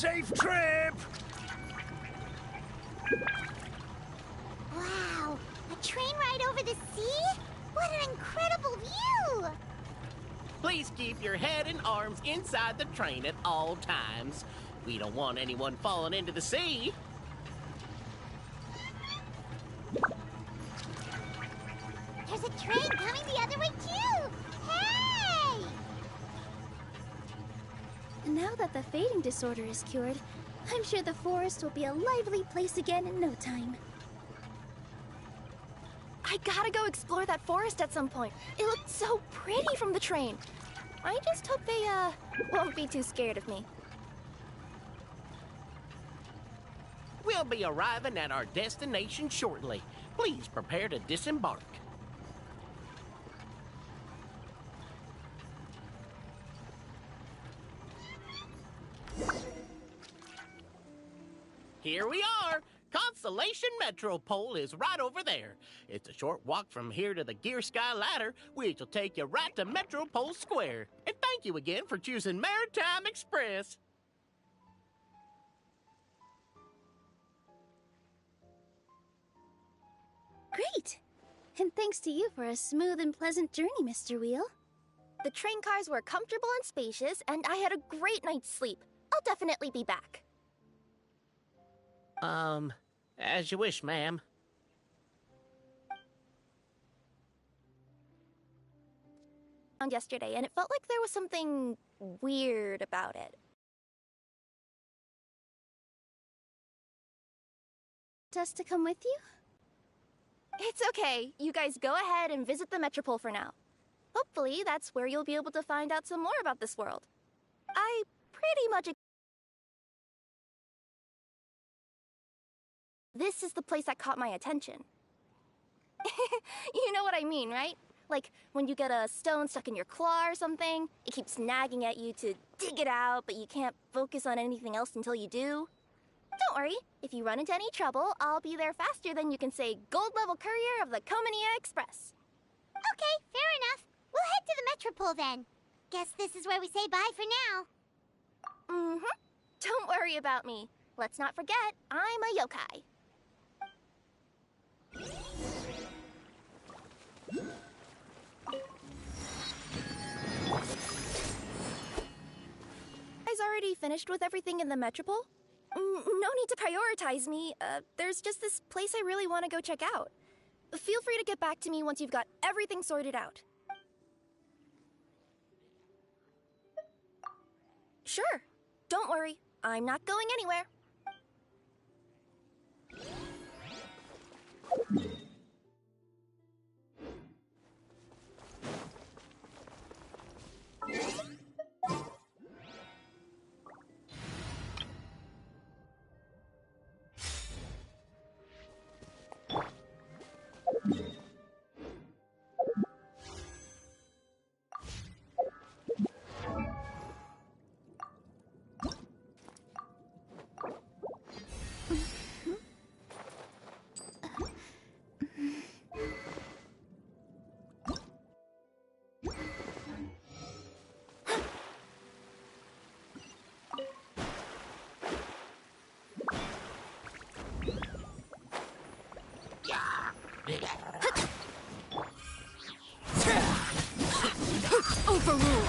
Safe trip! Wow, a train ride over the sea? What an incredible view! Please keep your head and arms inside the train at all times. We don't want anyone falling into the sea. There's a train coming the other way too! Hey! Now that the fading disorder is cured, I'm sure the forest will be a lively place again in no time. I gotta go explore that forest at some point. It looked so pretty from the train. I just hope they, won't be too scared of me. We'll be arriving at our destination shortly. Please prepare to disembark. Here we are! Constellation Metropole is right over there. It's a short walk from here to the Gear Sky Ladder, which will take you right to Metropole Square. And thank you again for choosing Maritime Express. Great! And thanks to you for a smooth and pleasant journey, Mr. Wheel. The train cars were comfortable and spacious, and I had a great night's sleep. I'll definitely be back. As you wish, ma'am. Yesterday, and it felt like there was something weird about it. Us to come with you? It's okay. You guys go ahead and visit the Metropole for now. Hopefully, that's where you'll be able to find out some more about this world. I pretty much... This is the place that caught my attention. You know what I mean, right? Like, when you get a stone stuck in your claw or something, it keeps nagging at you to dig it out, but you can't focus on anything else until you do. Don't worry, if you run into any trouble, I'll be there faster than you can say gold-level courier of the Browniie Express. Okay, fair enough. We'll head to the Metropole then. Guess this is where we say bye for now. Mm-hmm. Don't worry about me. Let's not forget, I'm a yokai. Guys already finished with everything in the Metropole? No need to prioritize me. There's just this place I really want to go check out. Feel free to get back to me once you've got everything sorted out. Sure. Don't worry. I'm not going anywhere. Overruled.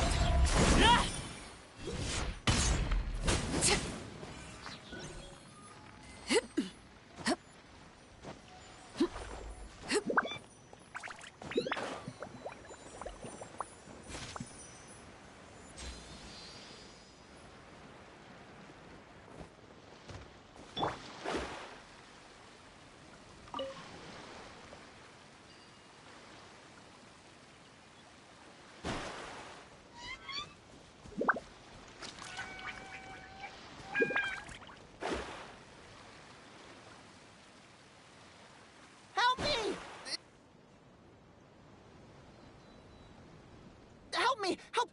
Help!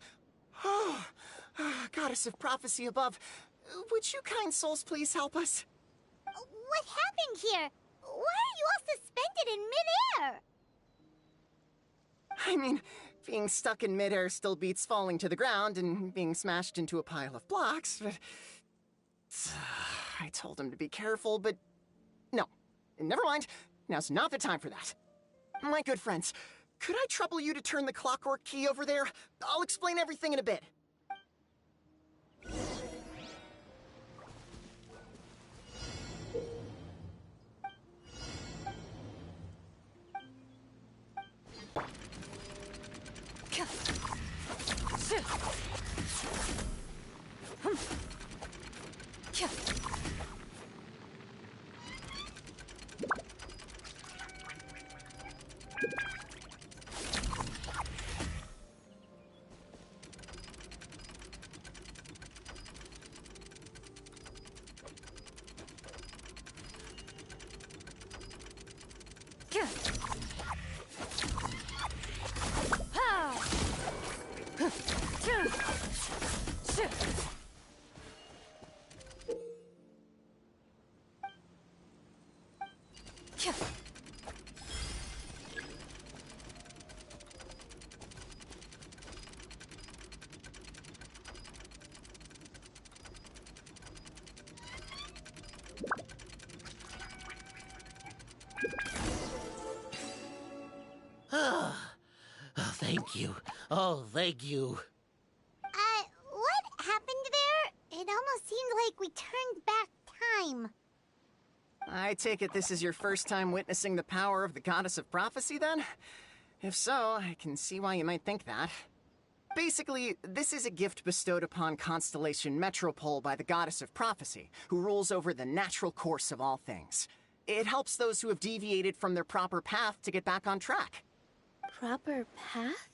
Oh, goddess of prophecy above, would you kind souls please help us? What happened here? Why are you all suspended in midair? I mean, being stuck in midair still beats falling to the ground and being smashed into a pile of blocks, but I told him to be careful, but... No. Never mind. Now's not the time for that. My good friends, could I trouble you to turn the clockwork key over there? I'll explain everything in a bit. Thank you. Oh, thank you. What happened there? It almost seemed like we turned back time. I take it this is your first time witnessing the power of the Goddess of Prophecy, then? If so, I can see why you might think that. Basically, this is a gift bestowed upon Constellation Metropole by the Goddess of Prophecy, who rules over the natural course of all things. It helps those who have deviated from their proper path to get back on track. Proper path?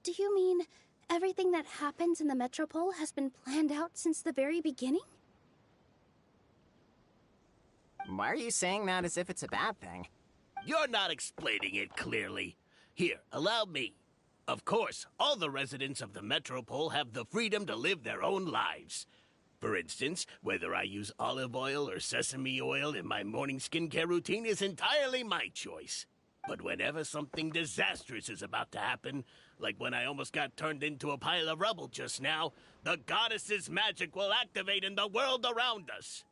Do you mean everything that happens in the Metropole has been planned out since the very beginning? Why are you saying that as if it's a bad thing? You're not explaining it clearly. Here, allow me. Of course, all the residents of the Metropole have the freedom to live their own lives. For instance, whether I use olive oil or sesame oil in my morning skincare routine is entirely my choice. But whenever something disastrous is about to happen, like when I almost got turned into a pile of rubble just now, the goddess's magic will activate in the world around us.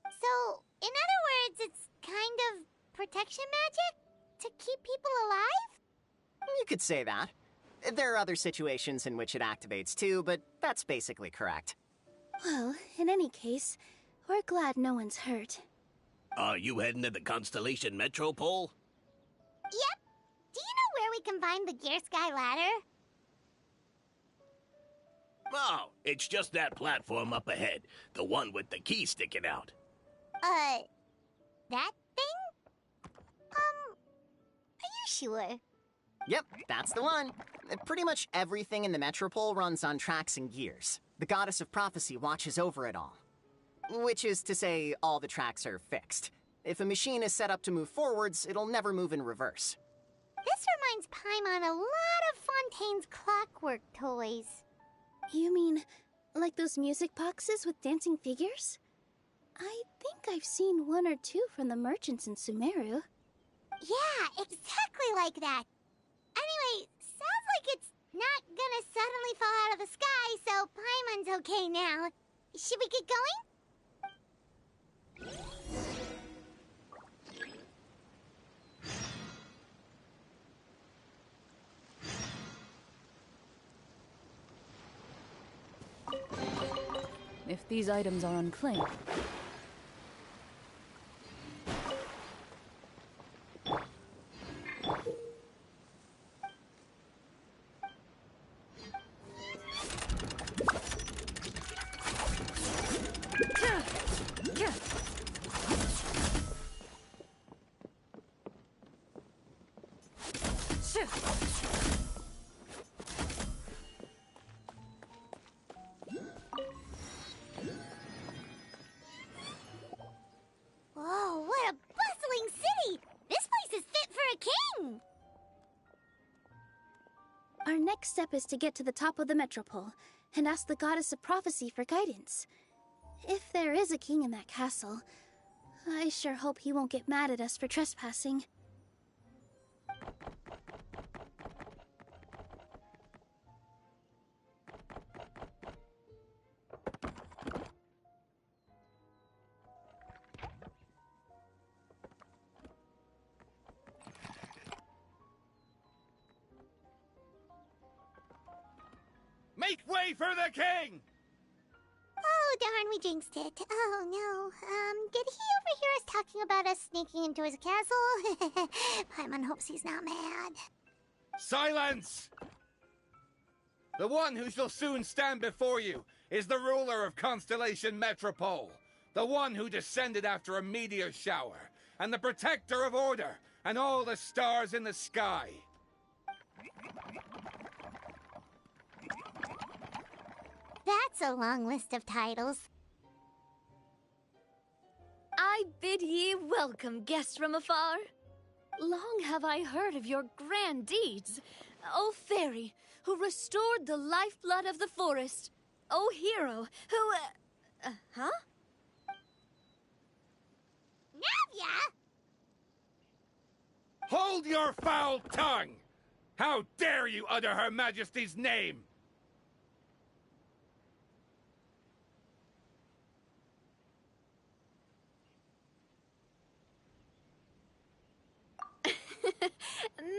So, in other words, it's kind of protection magic? To keep people alive? You could say that. There are other situations in which it activates too, but that's basically correct. Well, in any case, we're glad no one's hurt. Are you heading to the Constellation Metropole? Yep. Do you know where we can find the Gear Sky Ladder? Oh, it's just that platform up ahead. The one with the key sticking out. That thing? Are you sure? Yep, that's the one. Pretty much everything in the Metropole runs on tracks and gears. The Goddess of Prophecy watches over it all. Which is to say, all the tracks are fixed. If a machine is set up to move forwards, it'll never move in reverse. This reminds Paimon a lot of Fontaine's clockwork toys. You mean, like those music boxes with dancing figures? I think I've seen one or two from the merchants in Sumeru. Yeah, exactly like that. Anyway, sounds like it's not gonna suddenly fall out of the sky, so Paimon's okay now. Should we get going? If these items are unclaimed. Whoa, what a bustling city! This place is fit for a king! Our next step is to get to the top of the Metropole and ask the Goddess of Prophecy for guidance. If there is a king in that castle, I sure hope he won't get mad at us for trespassing. Make way for the king! Oh, darn, we jinxed it. Oh, no. Did he overhear us talking about us sneaking into his castle? Paimon hopes he's not mad. Silence! The one who shall soon stand before you is the ruler of Constellation Metropole, the one who descended after a meteor shower, and the protector of order and all the stars in the sky. That's a long list of titles. I bid ye welcome, guests from afar. Long have I heard of your grand deeds. O fairy, who restored the lifeblood of the forest. O hero, who, huh? Navia! Hold your foul tongue! How dare you utter Her Majesty's name?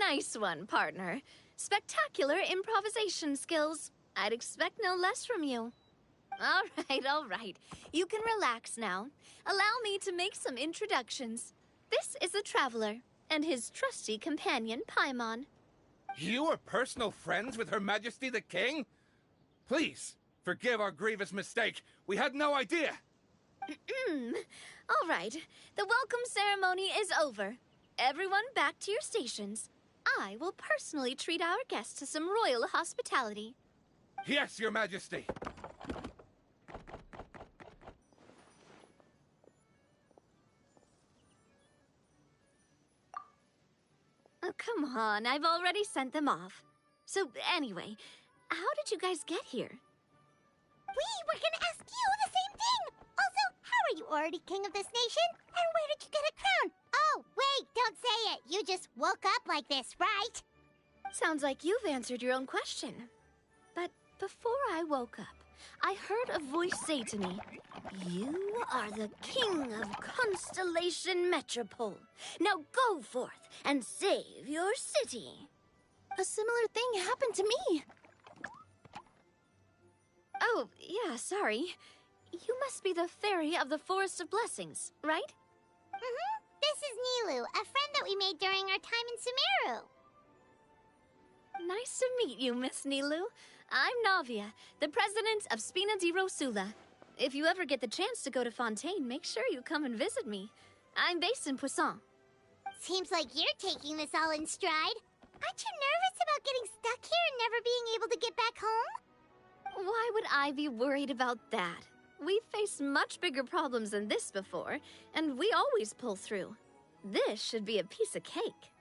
Nice one, partner. Spectacular improvisation skills. I'd expect no less from you. All right. You can relax now. Allow me to make some introductions. This is the Traveler, and his trusty companion, Paimon. You are personal friends with Her Majesty the King? Please, forgive our grievous mistake. We had no idea. All right. The welcome ceremony is over. Everyone back to your stations. I will personally treat our guests to some royal hospitality. Yes, Your Majesty. Oh, come on. I've already sent them off. So, anyway, how did you guys get here? We were gonna ask you the same thing! Also, how are you already king of this nation? And where did you get a crown? Oh, wait, don't say it! You just woke up like this, right? Sounds like you've answered your own question. But before I woke up, I heard a voice say to me, "You are the king of Constellation Metropole. Now go forth and save your city." A similar thing happened to me. Oh, yeah, sorry. You must be the fairy of the Forest of Blessings, right? Mm-hmm. This is Nilu, a friend that we made during our time in Sumeru. Nice to meet you, Miss Nilu. I'm Navia, the president of Spina di Rosula. If you ever get the chance to go to Fontaine, make sure you come and visit me. I'm based in Poisson. Seems like you're taking this all in stride. Aren't you nervous about getting stuck here and never being able to get back home? Why would I be worried about that? We've faced much bigger problems than this before, and we always pull through. This should be a piece of cake.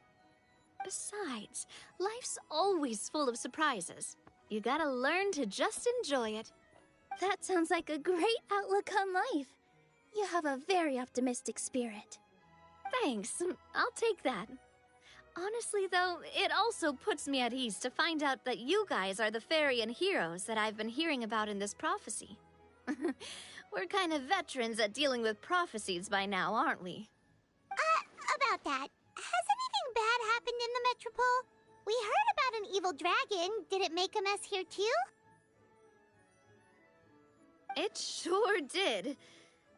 Besides, life's always full of surprises. You gotta learn to just enjoy it. That sounds like a great outlook on life. You have a very optimistic spirit. Thanks, I'll take that. Honestly, though, it also puts me at ease to find out that you guys are the fairy and heroes that I've been hearing about in this prophecy. We're kind of veterans at dealing with prophecies by now, aren't we? About that, has anything bad happened in the Metropole? We heard about an evil dragon. Did it make a mess here too? It sure did.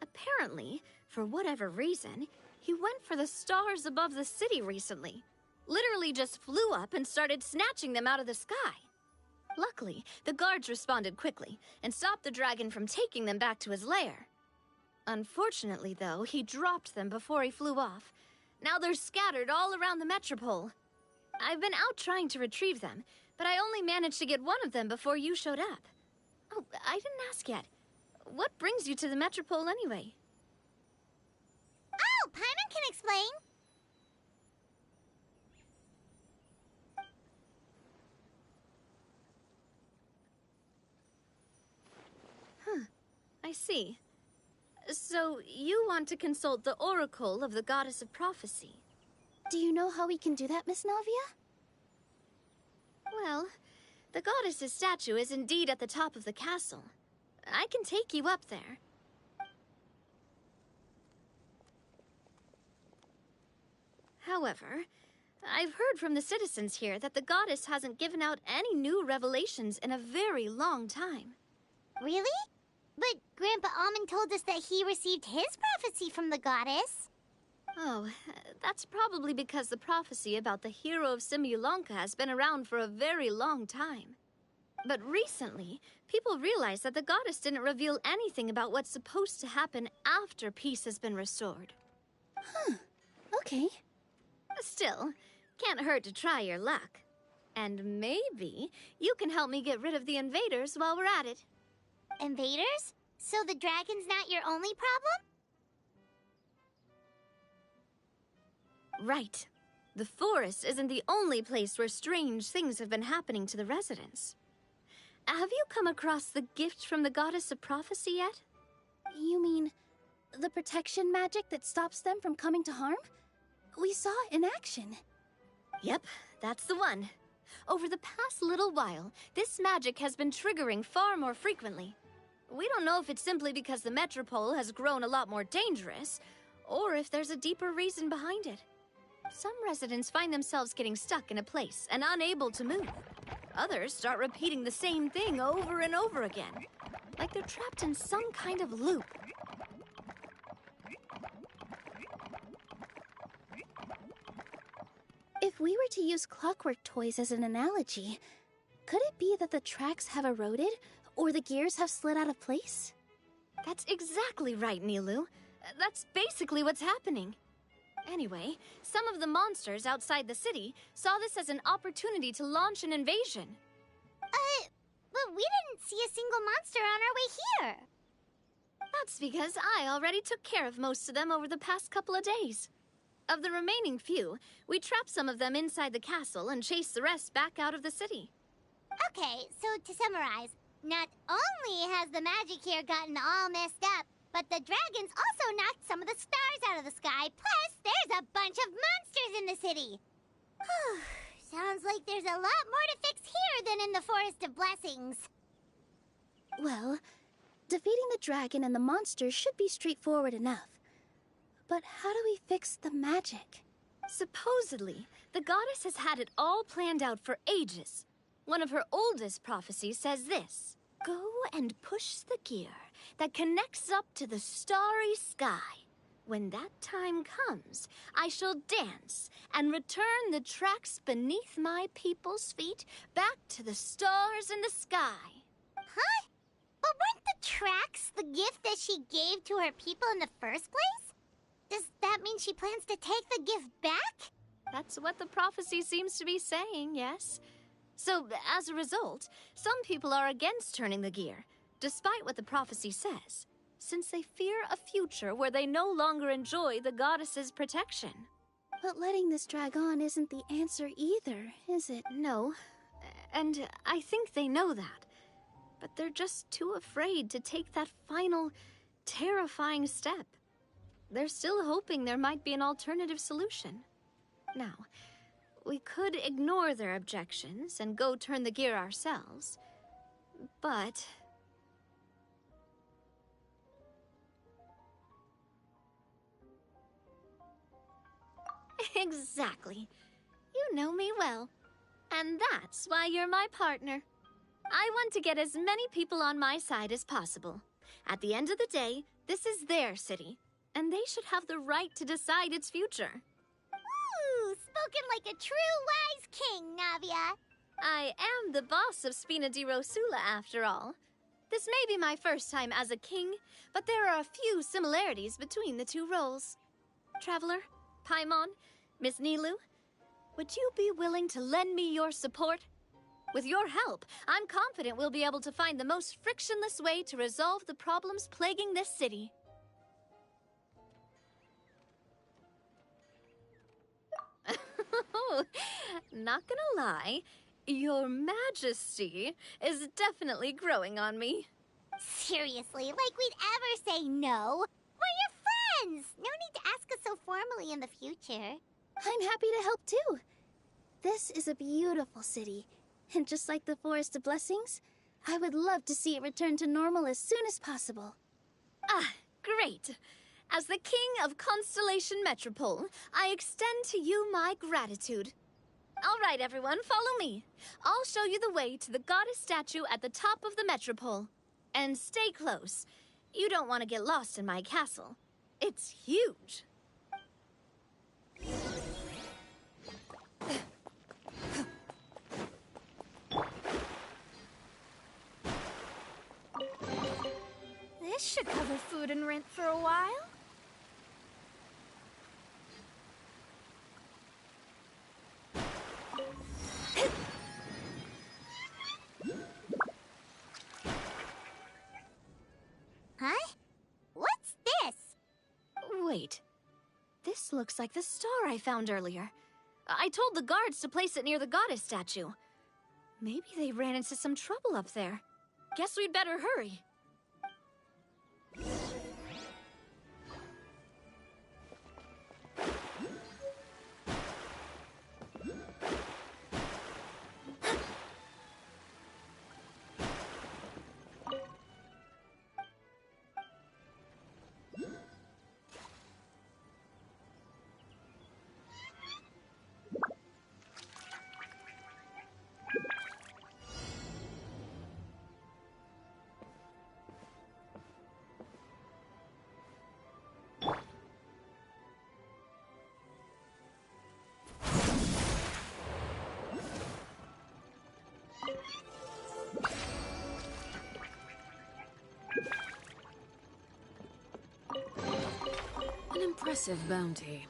Apparently, for whatever reason, he went for the stars above the city recently. Literally just flew up and started snatching them out of the sky. Luckily, the guards responded quickly and stopped the dragon from taking them back to his lair. Unfortunately, though, he dropped them before he flew off. Now they're scattered all around the Metropole. I've been out trying to retrieve them, but I only managed to get one of them before you showed up. Oh, I didn't ask yet. What brings you to the Metropole anyway? Oh, Paimon can explain. I see. So, you want to consult the Oracle of the Goddess of Prophecy? Do you know how we can do that, Miss Navia? Well, the goddess's statue is indeed at the top of the castle. I can take you up there. However, I've heard from the citizens here that the goddess hasn't given out any new revelations in a very long time. Really? But Grandpa Almond told us that he received his prophecy from the goddess. Oh, that's probably because the prophecy about the hero of Simulanka has been around for a very long time. But recently, people realized that the goddess didn't reveal anything about what's supposed to happen after peace has been restored. Huh. Okay. Still, can't hurt to try your luck. And maybe you can help me get rid of the invaders while we're at it. Invaders? So the dragon's not your only problem? Right. The forest isn't the only place where strange things have been happening to the residents. Have you come across the gift from the goddess of prophecy yet? You mean the protection magic that stops them from coming to harm? We saw it in action. Yep, that's the one. Over the past little while, this magic has been triggering far more frequently. We don't know if it's simply because the metropole has grown a lot more dangerous, or if there's a deeper reason behind it. Some residents find themselves getting stuck in a place and unable to move. Others start repeating the same thing over and over again, like they're trapped in some kind of loop. If we were to use clockwork toys as an analogy, could it be that the tracks have eroded, or the gears have slid out of place? That's exactly right, Nilou. That's basically what's happening. Anyway, some of the monsters outside the city saw this as an opportunity to launch an invasion. But we didn't see a single monster on our way here. That's because I already took care of most of them over the past couple of days. Of the remaining few, we trapped some of them inside the castle and chased the rest back out of the city. Okay, so to summarize, not only has the magic here gotten all messed up, but the dragons also knocked some of the stars out of the sky, plus there's a bunch of monsters in the city. Sounds like there's a lot more to fix here than in the Forest of Blessings. Well, defeating the dragon and the monsters should be straightforward enough. But how do we fix the magic? Supposedly, the goddess has had it all planned out for ages. One of her oldest prophecies says this: "Go and push the gear that connects up to the starry sky. When that time comes, I shall dance and return the tracks beneath my people's feet back to the stars in the sky." Huh? But weren't the tracks the gift that she gave to her people in the first place? Does that mean she plans to take the gift back? That's what the prophecy seems to be saying, yes. So, as a result, some people are against turning the gear, despite what the prophecy says, since they fear a future where they no longer enjoy the goddess's protection. But letting this drag on isn't the answer either, is it? No, and I think they know that. But they're just too afraid to take that final, terrifying step. They're still hoping there might be an alternative solution. Now, we could ignore their objections and go turn the gear ourselves, but... Exactly. You know me well. And that's why you're my partner. I want to get as many people on my side as possible. At the end of the day, this is their city, and they should have the right to decide its future. Ooh, spoken like a true wise king, Navia. I am the boss of Spina di Rosula, after all. This may be my first time as a king, but there are a few similarities between the two roles. Traveler, Paimon, Miss Nilou, would you be willing to lend me your support? With your help, I'm confident we'll be able to find the most frictionless way to resolve the problems plaguing this city. Not gonna lie, Your Majesty is definitely growing on me. Seriously, like we'd ever say no. We're your friends. No need to ask us so formally in the future. I'm happy to help too. This is a beautiful city, and just like the Forest of Blessings, I would love to see it return to normal as soon as possible. Ah, great. As the king of Constellation Metropole, I extend to you my gratitude. All right, everyone, follow me. I'll show you the way to the goddess statue at the top of the Metropole. And stay close. You don't want to get lost in my castle. It's huge. This should cover food and rent for a while. Huh? What's this? Wait. This looks like the star I found earlier. I told the guards to place it near the goddess statue. Maybe they ran into some trouble up there. Guess we'd better hurry. An impressive bounty.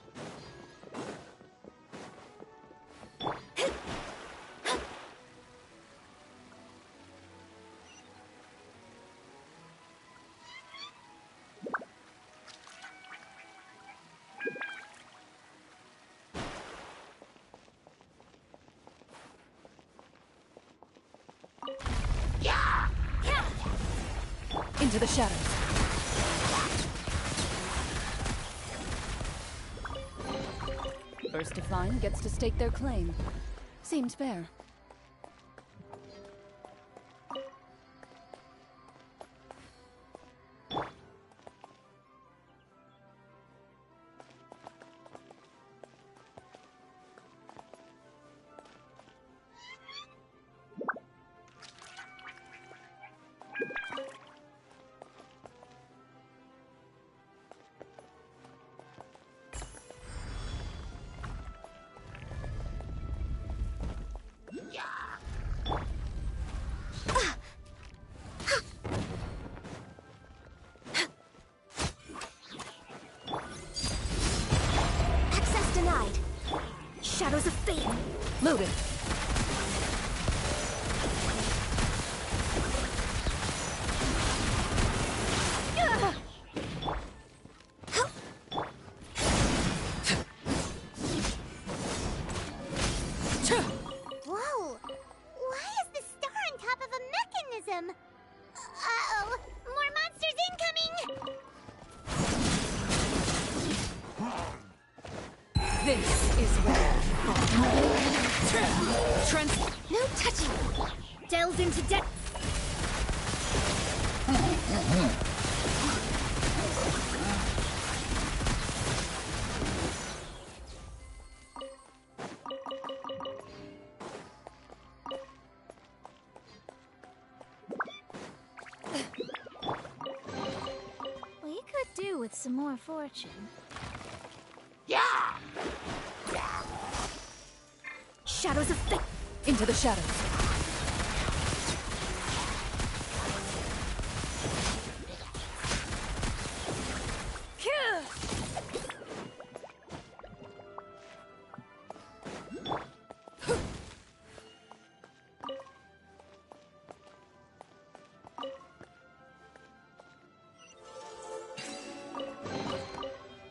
Into the shadows. First to find gets to stake their claim. Seems fair. Access denied. Shadows of fate. Loaded. Whoa! Why is the star on top of a mechanism? Uh-oh! More monsters incoming! This is where No touching. Delve into depth. We could do with some more fortune. Shadows of fate. into the shadows.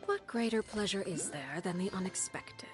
What greater pleasure is there than the unexpected?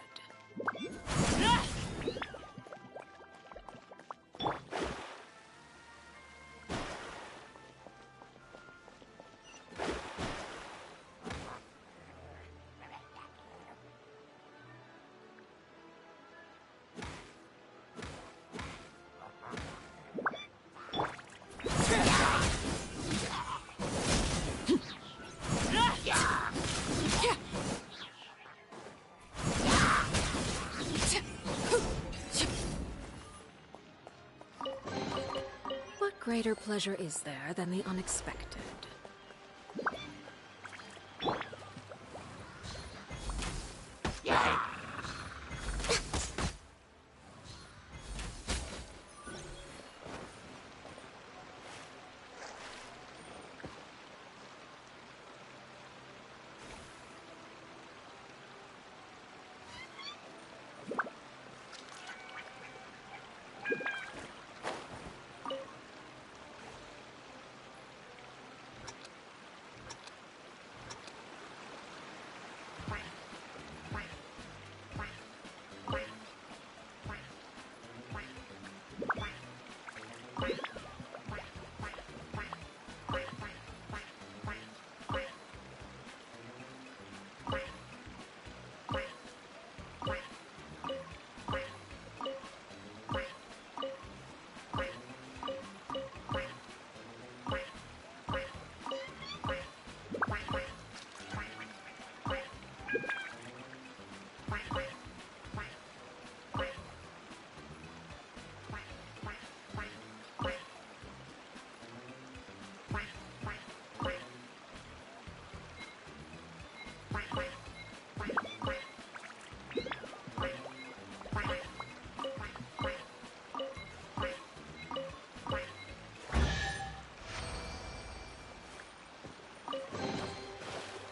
greater pleasure is there than the unexpected?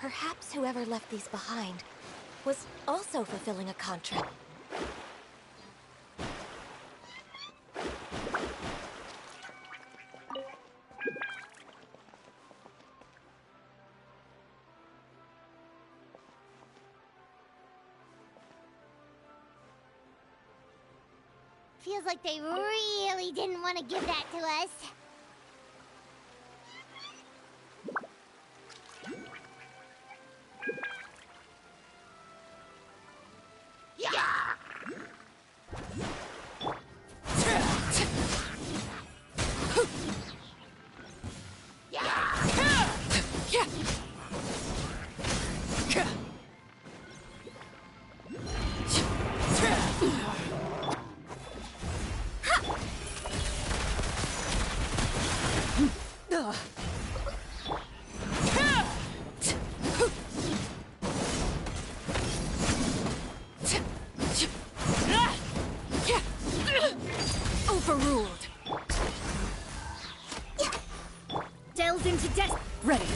Perhaps whoever left these behind was also fulfilling a contract. Feels like they really didn't want to give that to us. Overruled. Delves into death. Ready.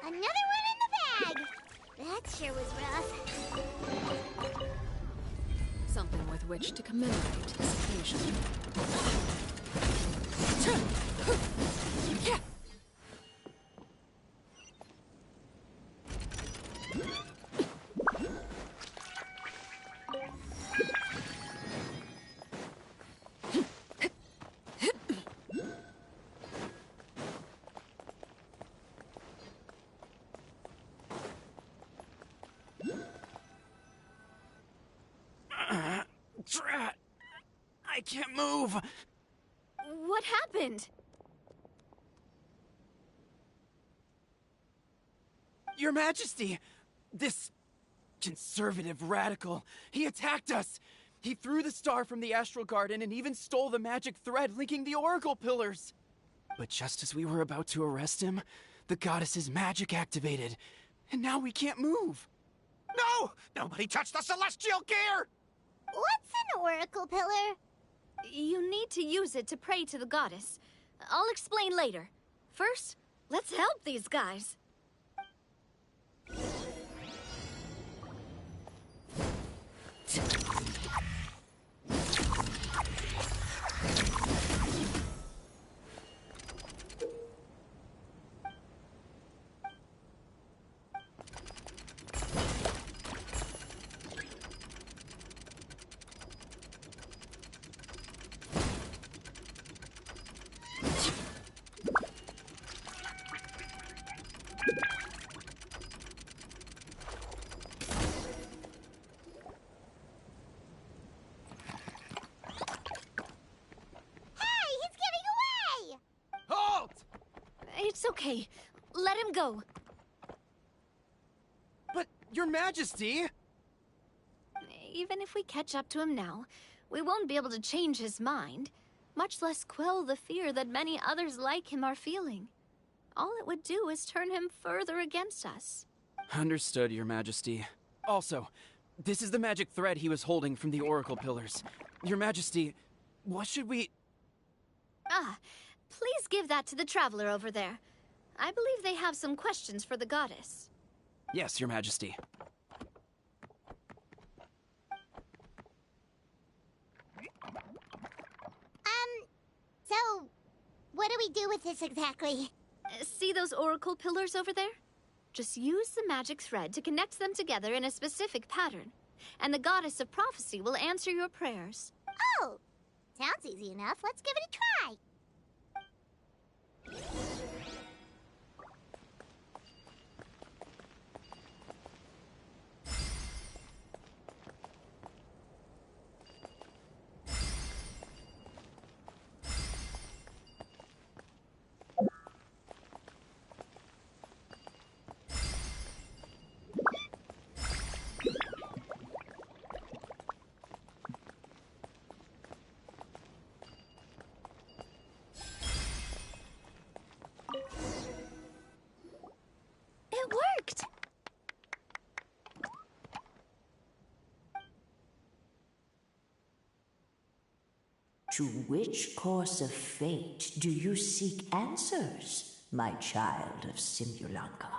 Another one in the bag! That sure was rough. Something with which to commemorate this occasion. Drat! I can't move! What happened? Your Majesty! This conservative radical, he attacked us! He threw the star from the Astral Garden and even stole the magic thread linking the Oracle Pillars! But just as we were about to arrest him, the goddess's magic activated, and now we can't move. No! Nobody touch the celestial gear! What's an oracle pillar? You need to use it to pray to the goddess. I'll explain later. First, let's help these guys. It's okay. Let him go. But, Your Majesty! Even if we catch up to him now, we won't be able to change his mind, much less quell the fear that many others like him are feeling. All it would do is turn him further against us. Understood, Your Majesty. Also, this is the magic thread he was holding from the oracle pillars. Your Majesty, what should we... Please give that to the traveler over there. I believe they have some questions for the goddess. Yes, Your Majesty. So, what do we do with this exactly? See those oracle pillars over there? Just use the magic thread to connect them together in a specific pattern, and the goddess of prophecy will answer your prayers. Oh, sounds easy enough. Let's give it a try. It worked! To which course of fate do you seek answers, my child of Simulanka?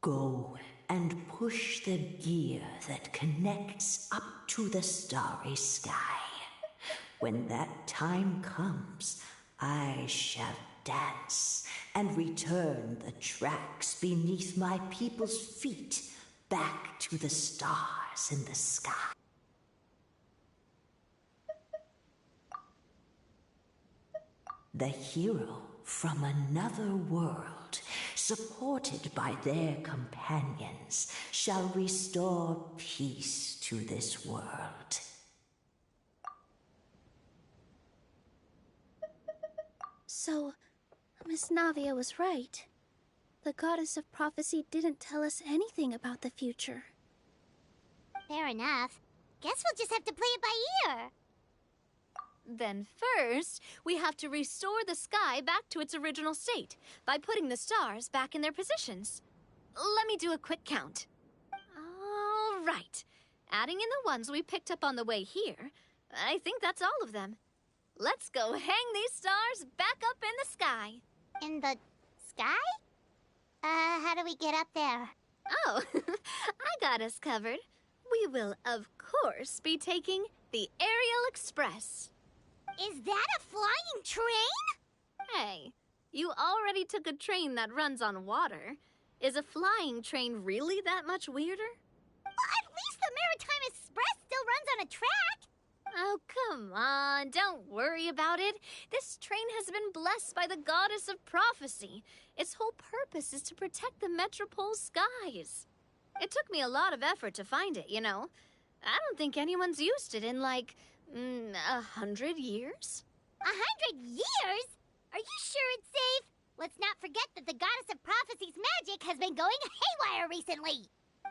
Go and push the gear that connects up to the starry sky. When that time comes, I shall dance and return the tracks beneath my people's feet back to the stars in the sky. The hero from another world, supported by their companions, shall restore peace to this world. So, Miss Navia was right. The goddess of prophecy didn't tell us anything about the future. Fair enough. Guess we'll just have to play it by ear. Then first, we have to restore the sky back to its original state by putting the stars back in their positions. Let me do a quick count. All right. Adding in the ones we picked up on the way here, I think that's all of them. Let's go hang these stars back up in the sky. In the sky? How do we get up there? Oh, I got us covered. We will, of course, be taking the Aerial Express. Is that a flying train? Hey, you already took a train that runs on water. Is a flying train really that much weirder? Well, at least the Maritime Express still runs on a track. Oh, come on, don't worry about it. This train has been blessed by the goddess of prophecy. Its whole purpose is to protect the Metropole's skies. It took me a lot of effort to find it, you know. I don't think anyone's used it in, like, 100 years? 100 years? Are you sure it's safe? Let's not forget that the goddess of prophecy's magic has been going haywire recently.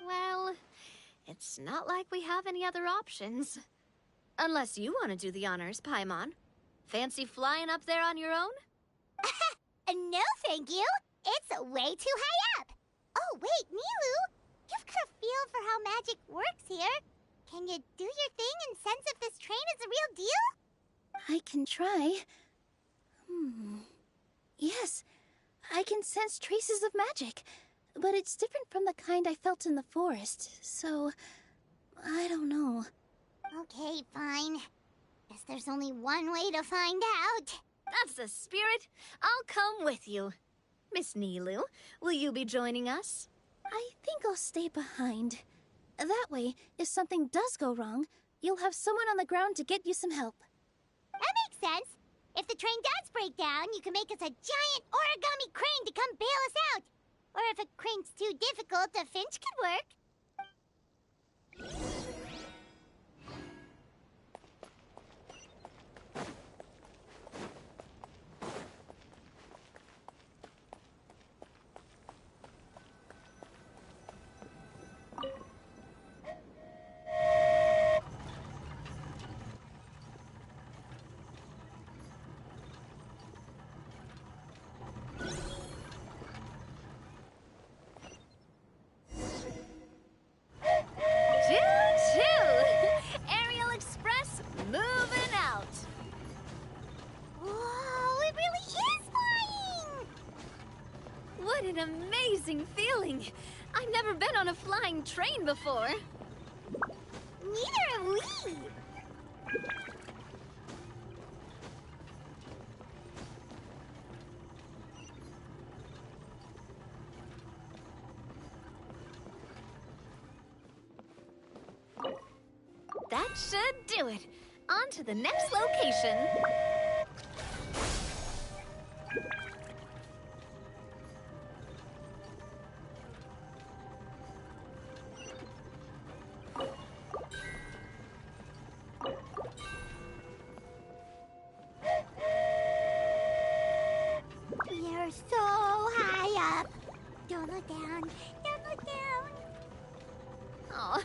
Well, it's not like we have any other options. Unless you want to do the honors, Paimon. Fancy flying up there on your own? No, thank you. It's way too high up. Oh, wait, Nilou. You've got a feel for how magic works here. Can you do your thing and sense if this train is the real deal? I can try. Yes, I can sense traces of magic, but it's different from the kind I felt in the forest, so I don't know. Okay, fine. Guess there's only one way to find out. That's the spirit. I'll come with you. Miss Nilou, will you be joining us? I think I'll stay behind. That way, if something does go wrong, you'll have someone on the ground to get you some help. That makes sense. If the train does break down, you can make us a giant origami crane to come bail us out. Or if a crane's too difficult, a finch could work. What an amazing feeling! I've never been on a flying train before. Neither have we! That should do it. On to the next location. We're so high up. Don't look down. Don't look down. Oh,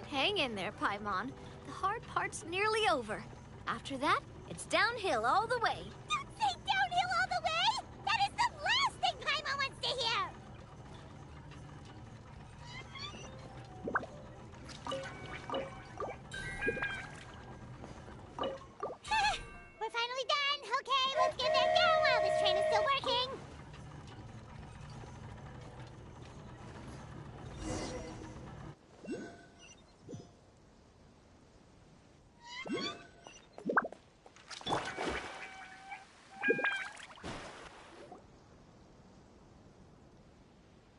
hang in there, Paimon. The hard part's nearly over. After that, it's downhill all the way. Don't say downhill all the way! That is the last thing Paimon wants to hear! We're finally done! Okay, let's get back down while this train is still working!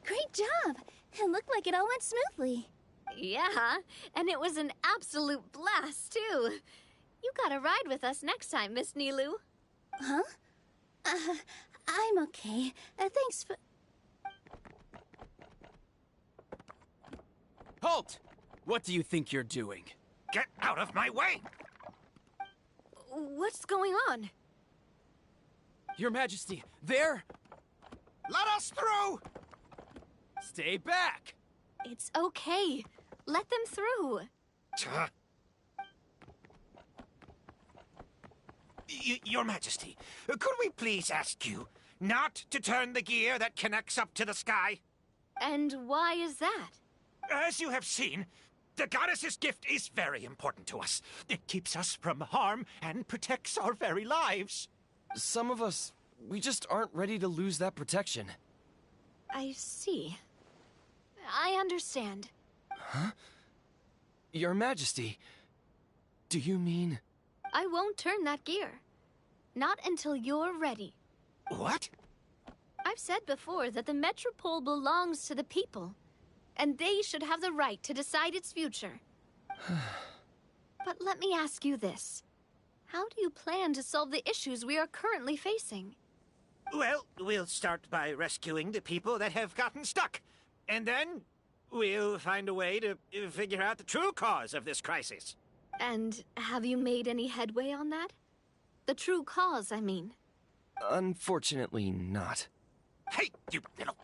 Great job! It looked like it all went smoothly. Yeah, and it was an absolute blast, too. You gotta ride with us next time, Miss Nilou. Huh? I'm okay. Thanks for... Halt! What do you think you're doing? Get out of my way! What's going on? Your Majesty, there! Let us through! Stay back! It's okay. Let them through. Your Majesty, could we please ask you not to turn the gear that connects up to the sky? And why is that? As you have seen, the goddess's gift is very important to us. It keeps us from harm and protects our very lives. Some of us, we just aren't ready to lose that protection. I see. I understand. Huh? Your Majesty, do you mean... I won't turn that gear. Not until you're ready. What? I've said before that the Metropole belongs to the people, and they should have the right to decide its future. But let me ask you this. How do you plan to solve the issues we are currently facing? Well, we'll start by rescuing the people that have gotten stuck. And then we'll find a way to figure out the true cause of this crisis. And have you made any headway on that? The true cause, I mean. Unfortunately not. Hey, you little...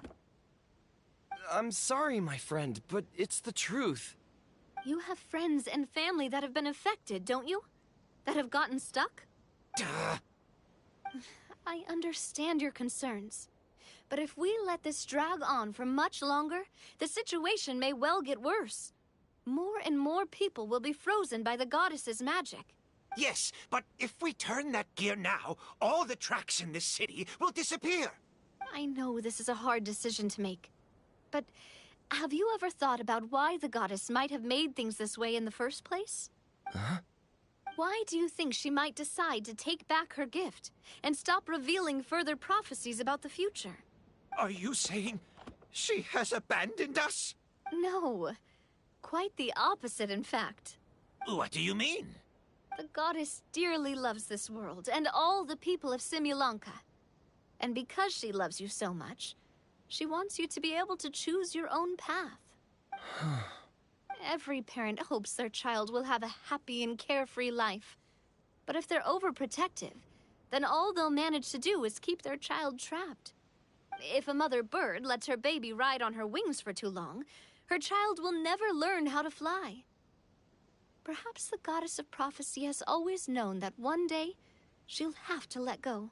I'm sorry, my friend, but it's the truth. You have friends and family that have been affected, don't you? That have gotten stuck? Duh. I understand your concerns. But if we let this drag on for much longer, the situation may well get worse. More and more people will be frozen by the goddess's magic. Yes, but if we turn that gear now, all the tracks in this city will disappear. I know this is a hard decision to make. But have you ever thought about why the goddess might have made things this way in the first place? Huh? Why do you think she might decide to take back her gift and stop revealing further prophecies about the future? Are you saying she has abandoned us? No. Quite the opposite, in fact. What do you mean? The goddess dearly loves this world and all the people of Simulanka. And because she loves you so much, she wants you to be able to choose your own path. Every parent hopes their child will have a happy and carefree life. But if they're overprotective, then all they'll manage to do is keep their child trapped. If a mother bird lets her baby ride on her wings for too long, her child will never learn how to fly. Perhaps the goddess of prophecy has always known that one day she'll have to let go.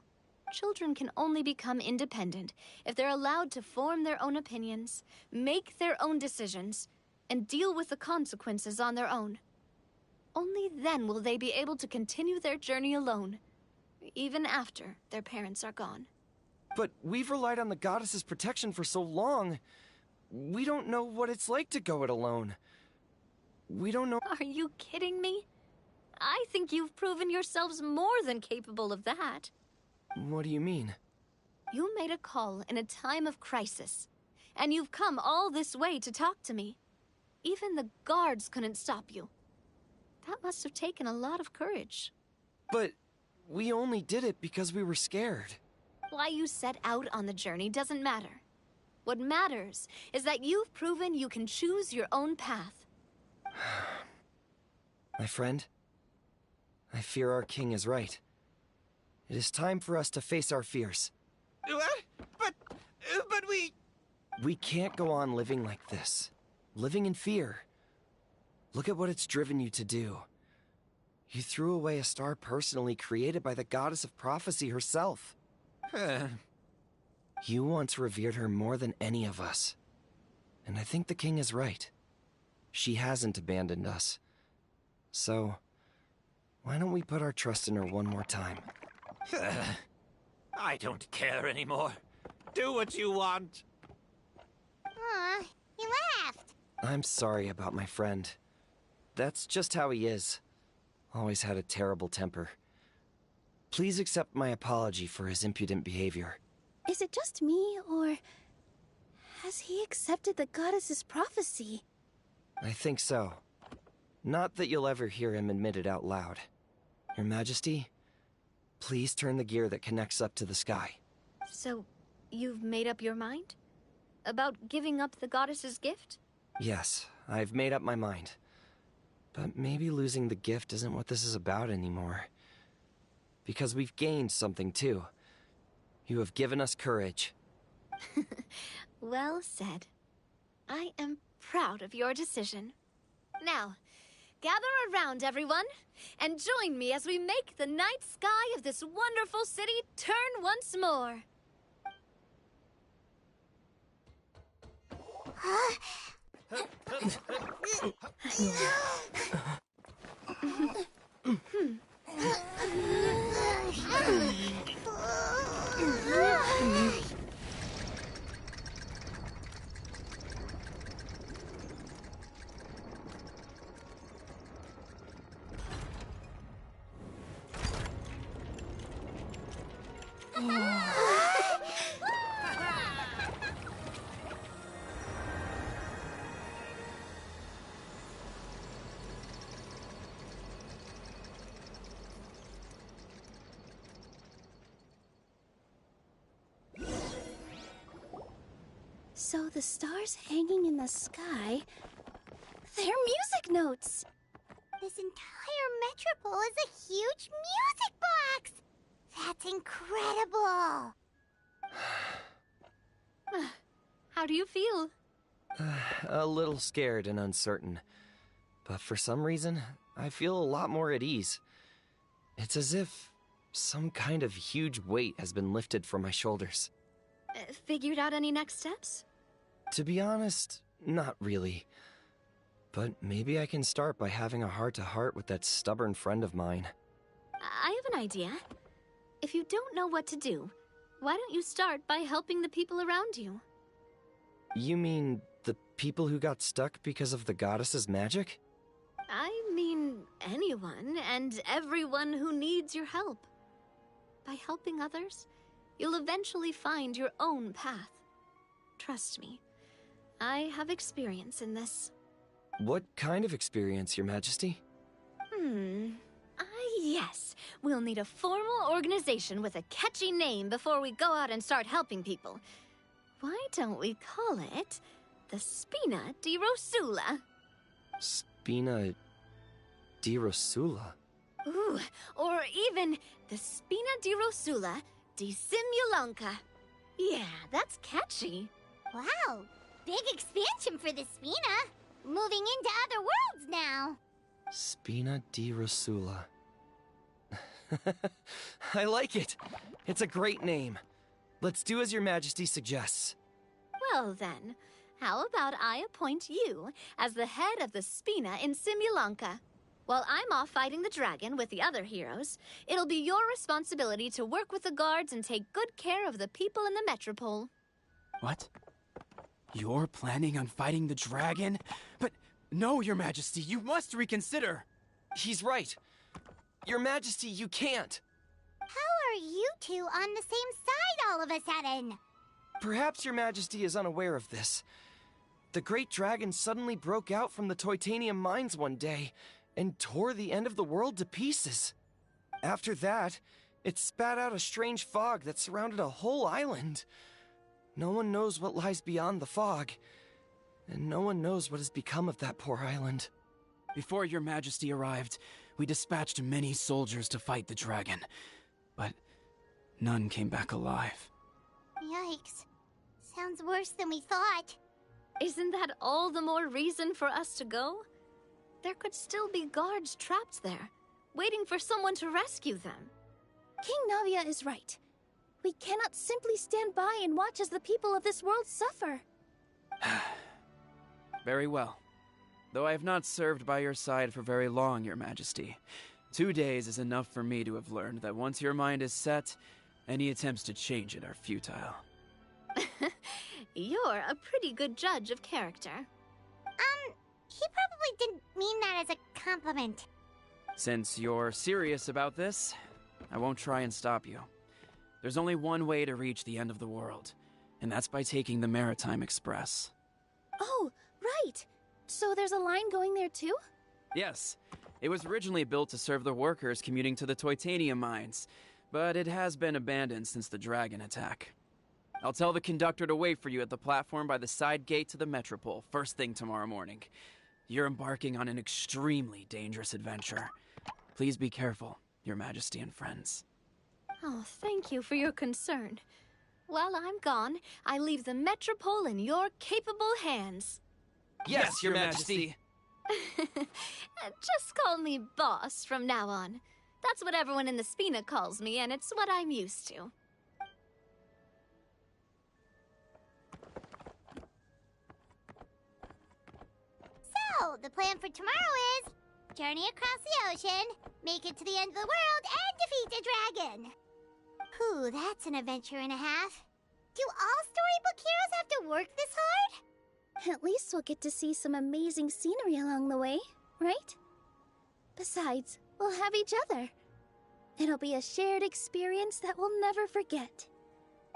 Children can only become independent if they're allowed to form their own opinions, make their own decisions, and deal with the consequences on their own. Only then will they be able to continue their journey alone, even after their parents are gone. But we've relied on the goddess's protection for so long. We don't know what it's like to go it alone. We don't know— Are you kidding me? I think you've proven yourselves more than capable of that. What do you mean? You made a call in a time of crisis, and you've come all this way to talk to me. Even the guards couldn't stop you. That must have taken a lot of courage. But we only did it because we were scared. Why you set out on the journey doesn't matter. What matters is that you've proven you can choose your own path. My friend, I fear our king is right. It is time for us to face our fears. What? But we... We can't go on living like this. Living in fear. Look at what it's driven you to do. You threw away a star personally created by the goddess of prophecy herself. You once revered her more than any of us. And I think the king is right. She hasn't abandoned us. So, why don't we put our trust in her one more time? I don't care anymore. Do what you want. Aw, he laughed. I'm sorry about my friend. That's just how he is. Always had a terrible temper. Please accept my apology for his impudent behavior. Is it just me, or has he accepted the goddess's prophecy? I think so. Not that you'll ever hear him admit it out loud. Your Majesty, please turn the gear that connects up to the sky. So, you've made up your mind? About giving up the goddess's gift? Yes, I've made up my mind. But maybe losing the gift isn't what this is about anymore. Because we've gained something too. You have given us courage. Well said. I am proud of your decision. Now, gather around, everyone, and join me as we make the night sky of this wonderful city turn once more. So the stars hanging in the sky, they're music notes. This entire metropole is a huge music box! That's incredible! How do you feel? A little scared and uncertain. But for some reason, I feel a lot more at ease. It's as if some kind of huge weight has been lifted from my shoulders. Figured out any next steps? To be honest, not really. But maybe I can start by having a heart-to-heart with that stubborn friend of mine. I have an idea. If you don't know what to do, why don't you start by helping the people around you? You mean the people who got stuck because of the goddess's magic? I mean anyone and everyone who needs your help. By helping others, you'll eventually find your own path. Trust me, I have experience in this. What kind of experience, Your Majesty? Yes. We'll need a formal organization with a catchy name before we go out and start helping people. Why don't we call it the Spina di Rosula? Spina di Rosula? Ooh, or even the Spina di Rosula di Simulanka. Yeah, that's catchy. Wow, big expansion for the Spina. Moving into other worlds now. Spina di Rosula. I like it. It's a great name. Let's do as Your Majesty suggests. Well then, how about I appoint you as the head of the Spina in Simulanka? While I'm off fighting the dragon with the other heroes, it'll be your responsibility to work with the guards and take good care of the people in the metropole. What? You're planning on fighting the dragon? But no, Your Majesty, you must reconsider. He's right. Your Majesty, you can't. How are you two on the same side all of a sudden? Perhaps Your Majesty is unaware of this. The great dragon suddenly broke out from the Titanium mines one day and tore the end of the world to pieces. After that, it spat out a strange fog that surrounded a whole island. No one knows what lies beyond the fog, and no one knows what has become of that poor island. Before Your Majesty arrived, we dispatched many soldiers to fight the dragon, but none came back alive. Yikes. Sounds worse than we thought. Isn't that all the more reason for us to go? There could still be guards trapped there, waiting for someone to rescue them. King Navia is right. We cannot simply stand by and watch as the people of this world suffer. Very well. Though I have not served by your side for very long, Your Majesty. 2 days is enough for me to have learned that once your mind is set, any attempts to change it are futile. You're a pretty good judge of character. He probably didn't mean that as a compliment. Since you're serious about this, I won't try and stop you. There's only one way to reach the end of the world, and that's by taking the Maritime Express. Oh, right. So there's a line going there too? Yes. It was originally built to serve the workers commuting to the Titanium mines, but it has been abandoned since the dragon attack. I'll tell the conductor to wait for you at the platform by the side gate to the Metropole first thing tomorrow morning. You're embarking on an extremely dangerous adventure. Please be careful, Your Majesty and friends. Oh, thank you for your concern. While I'm gone, I leave the Metropole in your capable hands. Yes, Your Majesty. Just call me boss from now on. That's what everyone in the Spina calls me, and it's what I'm used to. So, the plan for tomorrow is journey across the ocean, make it to the end of the world, and defeat a dragon. Whew, that's an adventure and a half. Do all storybook heroes have to work this hard? At least we'll get to see some amazing scenery along the way, right? Besides, we'll have each other. It'll be a shared experience that we'll never forget.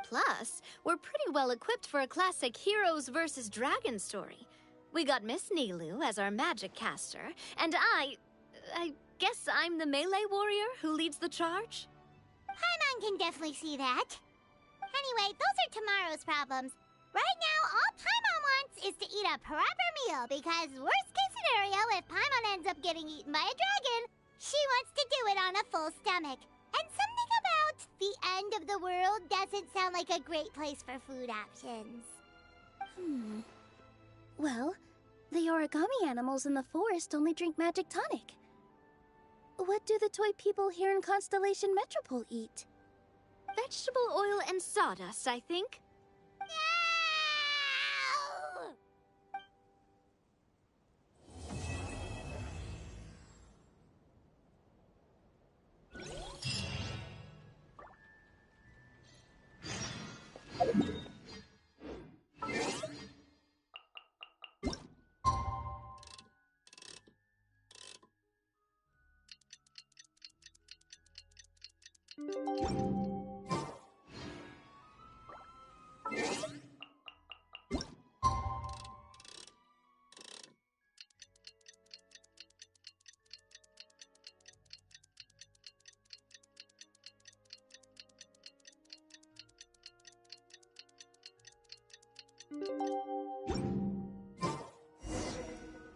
Plus, we're pretty well equipped for a classic heroes versus dragon story. We got Miss Nilu as our magic caster, and I guess I'm the melee warrior who leads the charge? Paimon can definitely see that. Anyway, those are tomorrow's problems. Right now, all Paimon wants is to eat a proper meal, because worst case scenario, if Paimon ends up getting eaten by a dragon, she wants to do it on a full stomach. And something about the end of the world doesn't sound like a great place for food options. Well, the origami animals in the forest only drink magic tonic. What What do the toy people here in Constellation Metropole eat? Vegetable oil and sawdust, I think.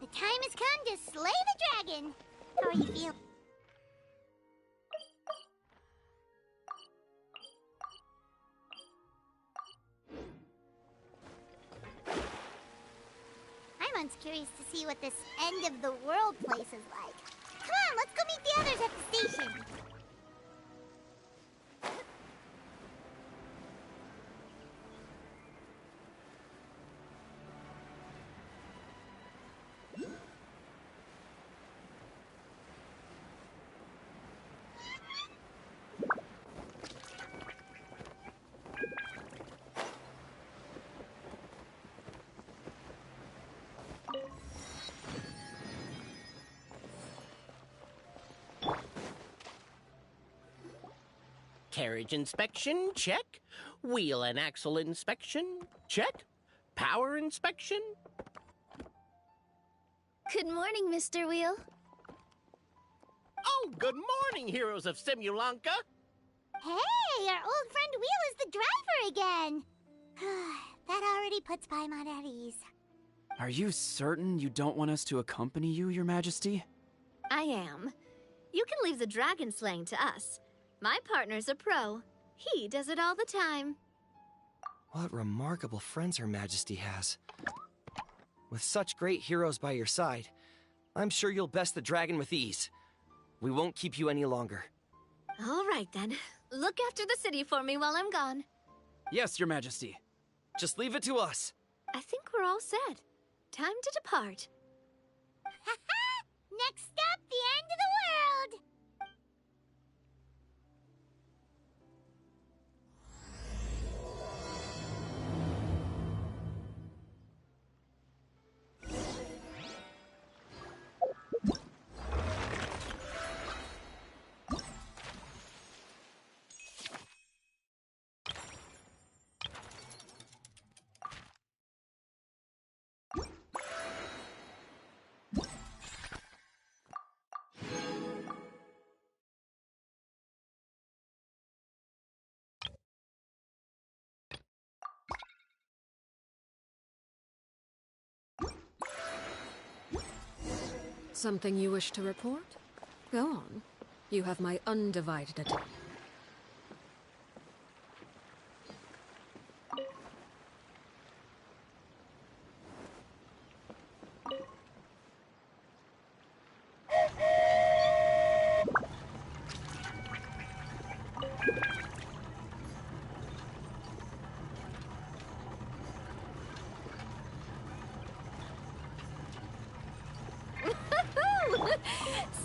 The time has come to slay the dragon. How are you feeling? I'm curious to see what this end of the world place is like. Come on, let's go meet the others at the station. Carriage inspection, check. Wheel and axle inspection, check. Power inspection. Good morning, Mr. Wheel. Oh, good morning, heroes of Simulanka. Hey, our old friend Wheel is the driver again. That already puts Paimon at ease. Are you certain you don't want us to accompany you, Your Majesty? I am. You can leave the dragon slaying to us. My partner's a pro. He does it all the time. What remarkable friends Her Majesty has. With such great heroes by your side, I'm sure you'll best the dragon with ease. We won't keep you any longer. All right, then. Look after the city for me while I'm gone. Yes, Your Majesty. Just leave it to us. I think we're all set. Time to depart. Next stop, the end of the world! Something you wish to report? Go on. You have my undivided attention.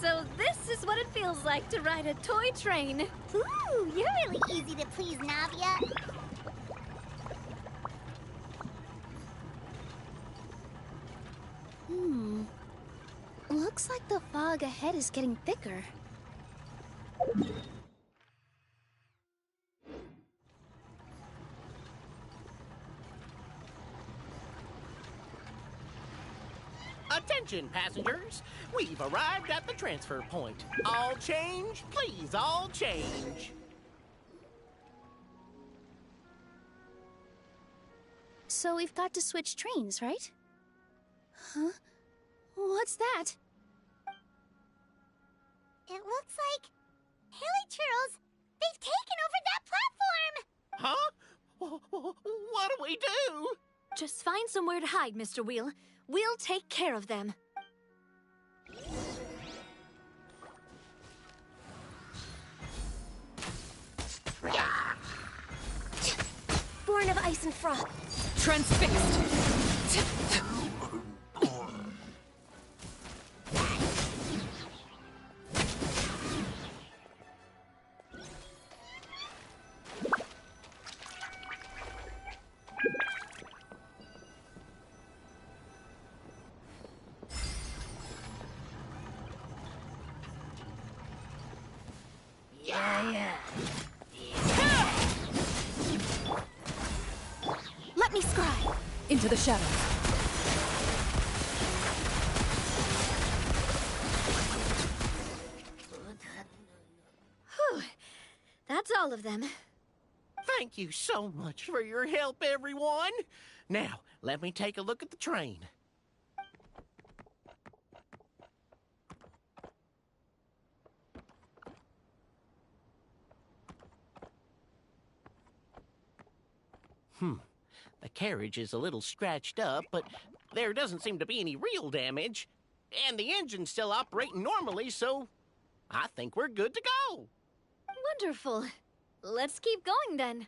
So this is what it feels like to ride a toy train. Ooh, you're really easy to please, Navia. Looks like the fog ahead is getting thicker. Attention, passengers. We've arrived at the transfer point. All change, please, all change. So we've got to switch trains, right? Huh? What's that? It looks like Haley Churls, they've taken over that platform! Huh? What do we do? Just find somewhere to hide, Mr. Wheel. We'll take care of them. born of ice and froth. Transfixed! Let me scry. Into the shadows. Whew. That's all of them. Thank you so much for your help, everyone. Now, let me take a look at the train. The carriage is a little scratched up, but there doesn't seem to be any real damage. And the engine's still operating normally, so I think we're good to go. Wonderful. Let's keep going then.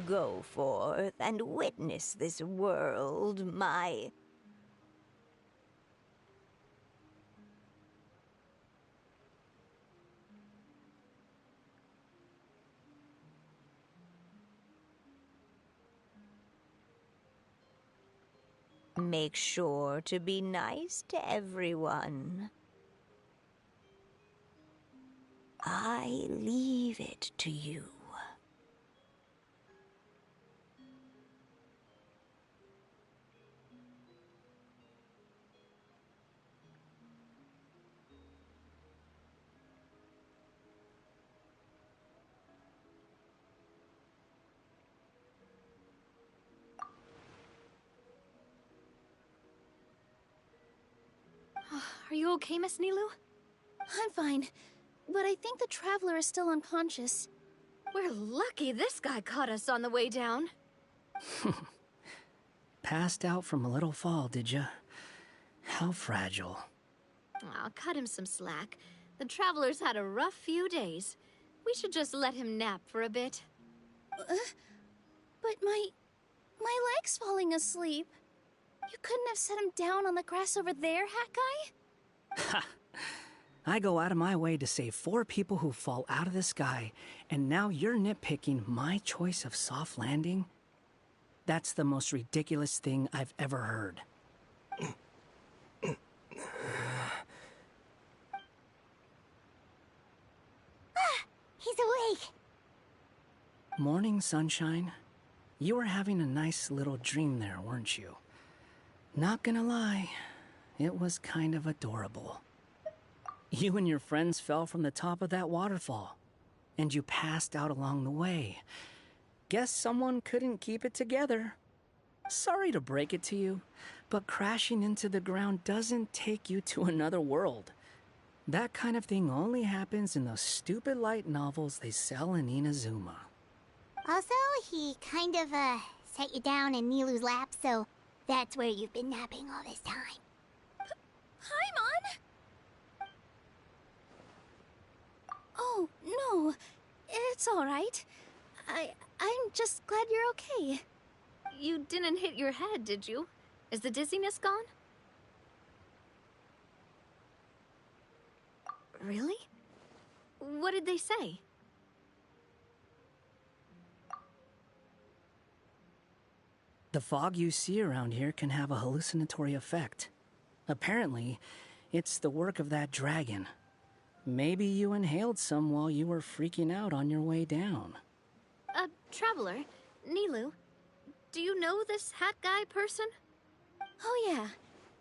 Go forth and witness this world, my... Make sure to be nice to everyone. I leave it to you. Are you okay, Miss Nilu? I'm fine, but I think the traveler is still unconscious. We're lucky this guy caught us on the way down. Passed out from a little fall, did ya? How fragile. I'll cut him some slack. The traveler's had a rough few days. We should just let him nap for a bit. But my leg's falling asleep. You couldn't have set him down on the grass over there, Hat Guy? Ha! I go out of my way to save 4 people who fall out of the sky, and now you're nitpicking my choice of soft landing? That's the most ridiculous thing I've ever heard. He's awake. Morning, sunshine. You were having a nice little dream there, weren't you? Not gonna lie, it was kind of adorable. You and your friends fell from the top of that waterfall, and you passed out along the way. Guess someone couldn't keep it together. Sorry to break it to you, but crashing into the ground doesn't take you to another world. That kind of thing only happens in those stupid light novels they sell in Inazuma. Also, he kind of, set you down in Nilu's lap, so that's where you've been napping all this time. Paimon! Oh, no. It's all right. I'm just glad you're okay. You didn't hit your head, did you? Is the dizziness gone? Really? What did they say? The fog you see around here can have a hallucinatory effect. Apparently, it's the work of that dragon. Maybe you inhaled some while you were freaking out on your way down. Traveler, Nilu, do you know this hat guy person? Oh yeah,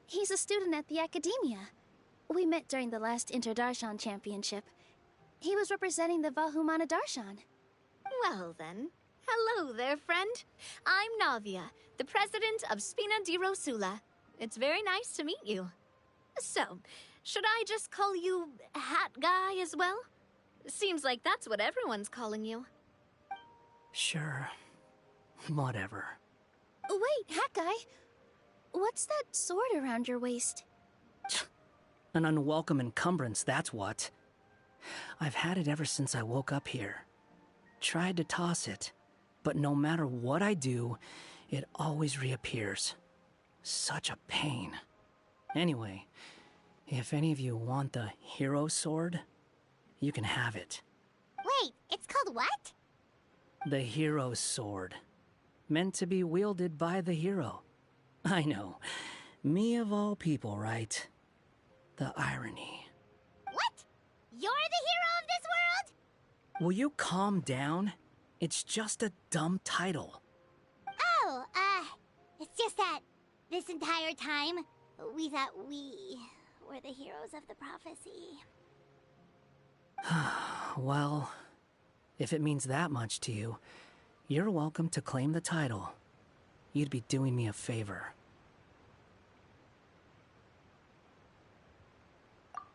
he's a student at the academia. We met during the last Interdarshan Championship. He was representing the Vahumana Darshan. Well then, hello there, friend. I'm Navia, the president of Spina di Rosula. It's very nice to meet you. So, should I just call you Hat Guy as well? Seems like that's what everyone's calling you. Sure. Whatever. Wait, Hat Guy. What's that sword around your waist? An unwelcome encumbrance, that's what. I've had it ever since I woke up here. Tried to toss it, but no matter what I do, it always reappears. Such a pain. Anyway, if any of you want the hero sword, you can have it. Wait, it's called what? The hero sword. Meant to be wielded by the hero. I know. Me of all people, right? The irony. What? You're the hero of this world? Will you calm down? It's just a dumb title. Oh, it's just that this entire time, we thought we were the heroes of the prophecy. Well, if it means that much to you, you're welcome to claim the title. You'd be doing me a favor.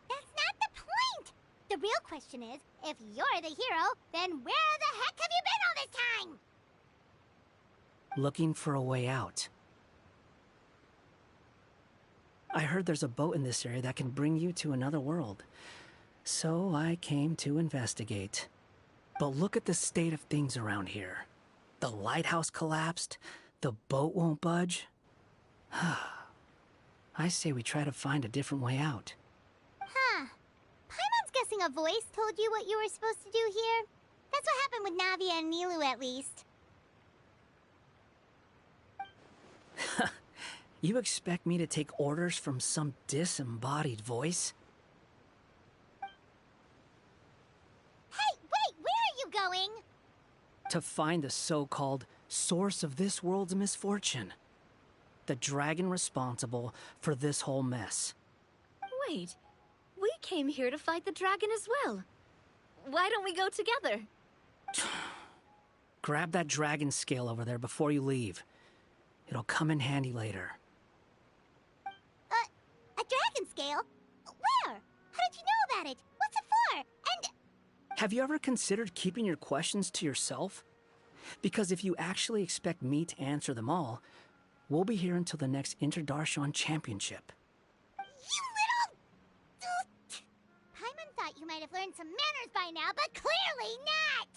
That's not the point! The real question is, if you're the hero, then where the heck have you been all this time? Looking for a way out. I heard there's a boat in this area that can bring you to another world. So I came to investigate. But look at the state of things around here. The lighthouse collapsed. The boat won't budge. I say we try to find a different way out. Huh. Paimon's guessing a voice told you what you were supposed to do here. That's what happened with Navia and Nilu, at least. You expect me to take orders from some disembodied voice? Hey, wait, where are you going? To find the so-called source of this world's misfortune. The dragon responsible for this whole mess. Wait, we came here to fight the dragon as well. Why don't we go together? Grab that dragon scale over there before you leave. It'll come in handy later. A dragon scale? Where? How did you know about it? What's it for? And... Have you ever considered keeping your questions to yourself? Because if you actually expect me to answer them all, we'll be here until the next Interdarshan Championship. You little... Paimon thought you might have learned some manners by now, but clearly not!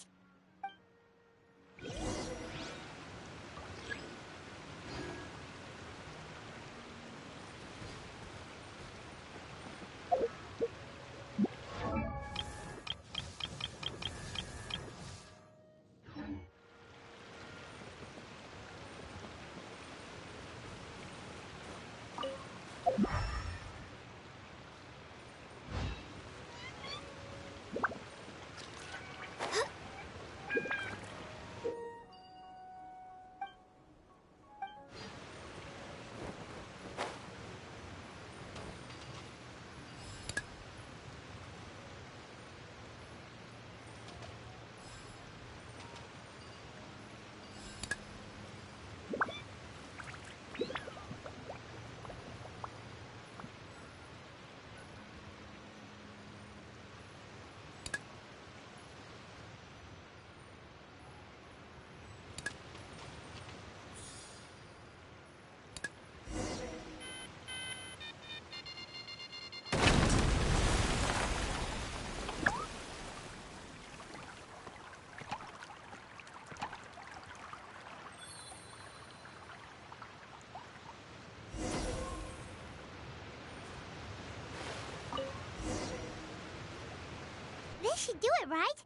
This should do it, right?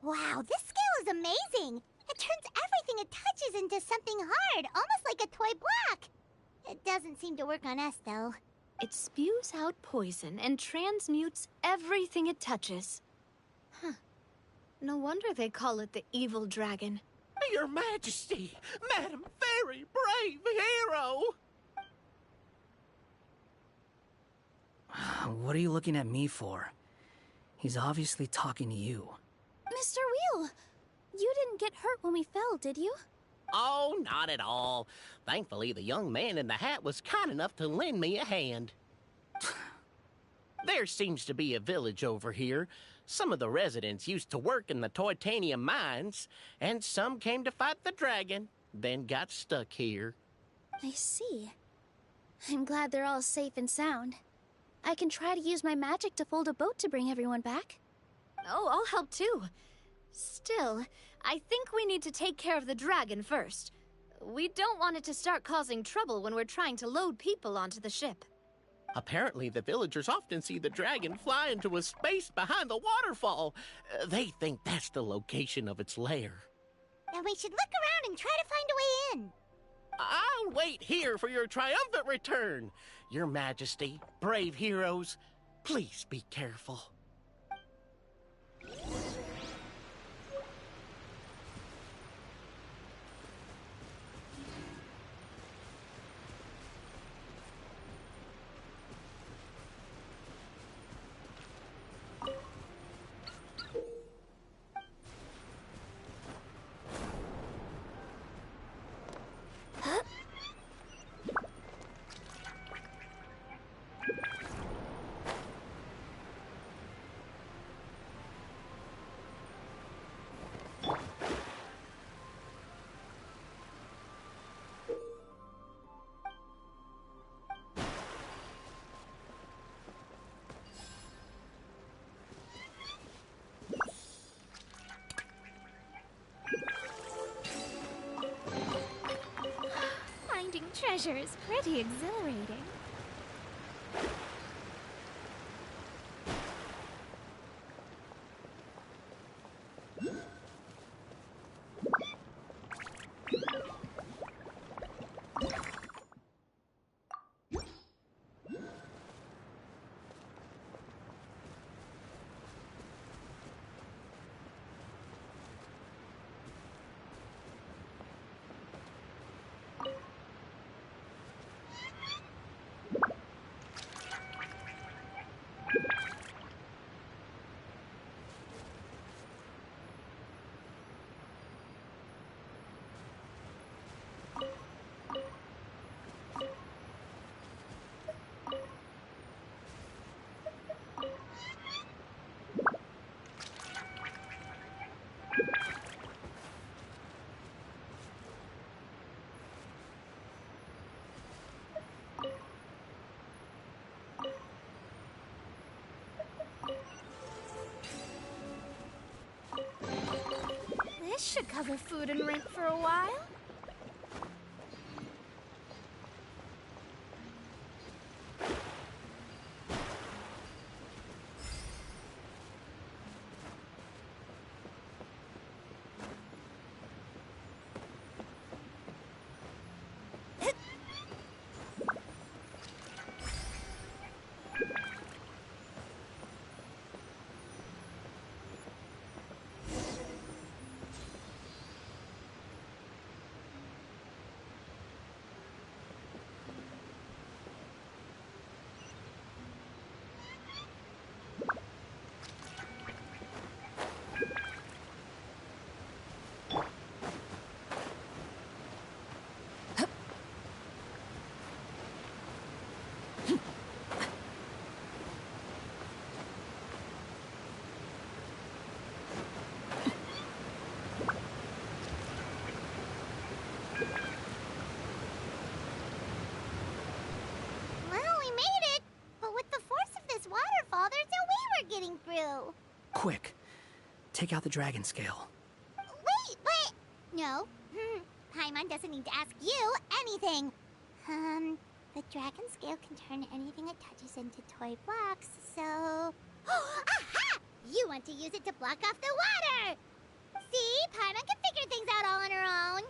Wow, this scale is amazing! It turns everything it touches into something hard, almost like a toy block! It doesn't seem to work on us, though. It spews out poison and transmutes everything it touches. Huh. No wonder they call it the evil dragon. Your Majesty, Madam Very Brave Hero! What are you looking at me for? He's obviously talking to you. Mr. Wheel! You didn't get hurt when we fell, did you? Oh, not at all. Thankfully, the young man in the hat was kind enough to lend me a hand. There seems to be a village over here. Some of the residents used to work in the titanium mines, and some came to fight the dragon, then got stuck here. I see. I'm glad they're all safe and sound. I can try to use my magic to fold a boat to bring everyone back. Oh, I'll help too. Still, I think we need to take care of the dragon first. We don't want it to start causing trouble when we're trying to load people onto the ship. Apparently, the villagers often see the dragon fly into a space behind the waterfall. They think that's the location of its lair. Then we should look around and try to find a way in. I'll wait here for your triumphant return. Your Majesty, brave heroes, please be careful. Finding treasure is pretty exhilarating. This should cover food and rent for a while. getting through. Quick, take out the dragon scale. Wait, but... No. Paimon doesn't need to ask you anything. The dragon scale can turn anything it touches into toy blocks, so... Aha! You want to use it to block off the water! See? Paimon can figure things out all on her own.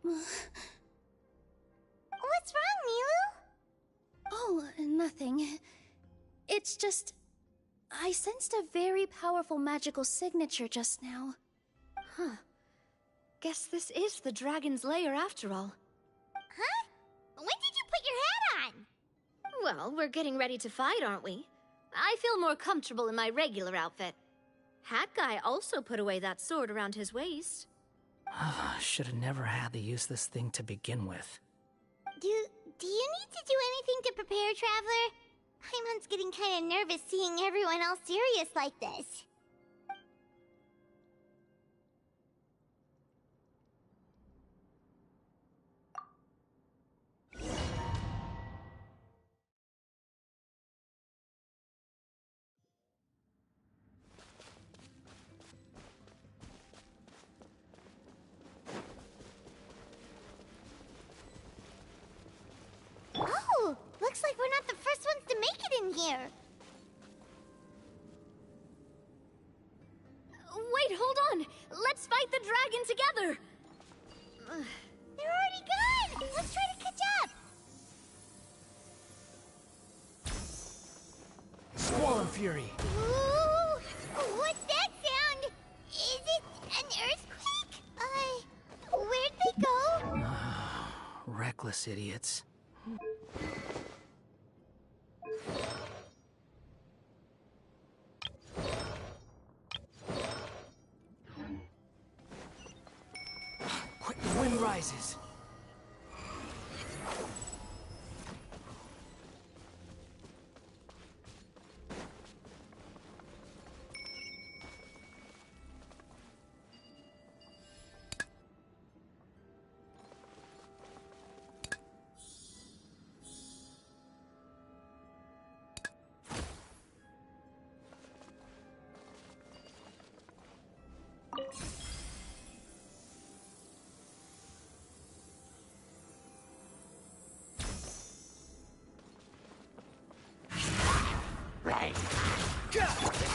What's wrong, Milu? Oh, nothing. It's just... I sensed a very powerful magical signature just now. Huh. Guess this is the dragon's lair after all. Huh? When did you put your hat on? Well, we're getting ready to fight, aren't we? I feel more comfortable in my regular outfit. Hat Guy also put away that sword around his waist. Should have never had to use this thing to begin with. Do you need to do anything to prepare, Traveler? Paimon's getting kind of nervous seeing everyone else serious like this. Oh, looks like we're not the first ones to make it in here. Wait, hold on! Let's fight the dragon together! They're already gone! Let's try to catch up! Swallow Fury! Ooh! What's that sound? Is it an earthquake? Where'd they go? Reckless idiots. Quick, the wind rises.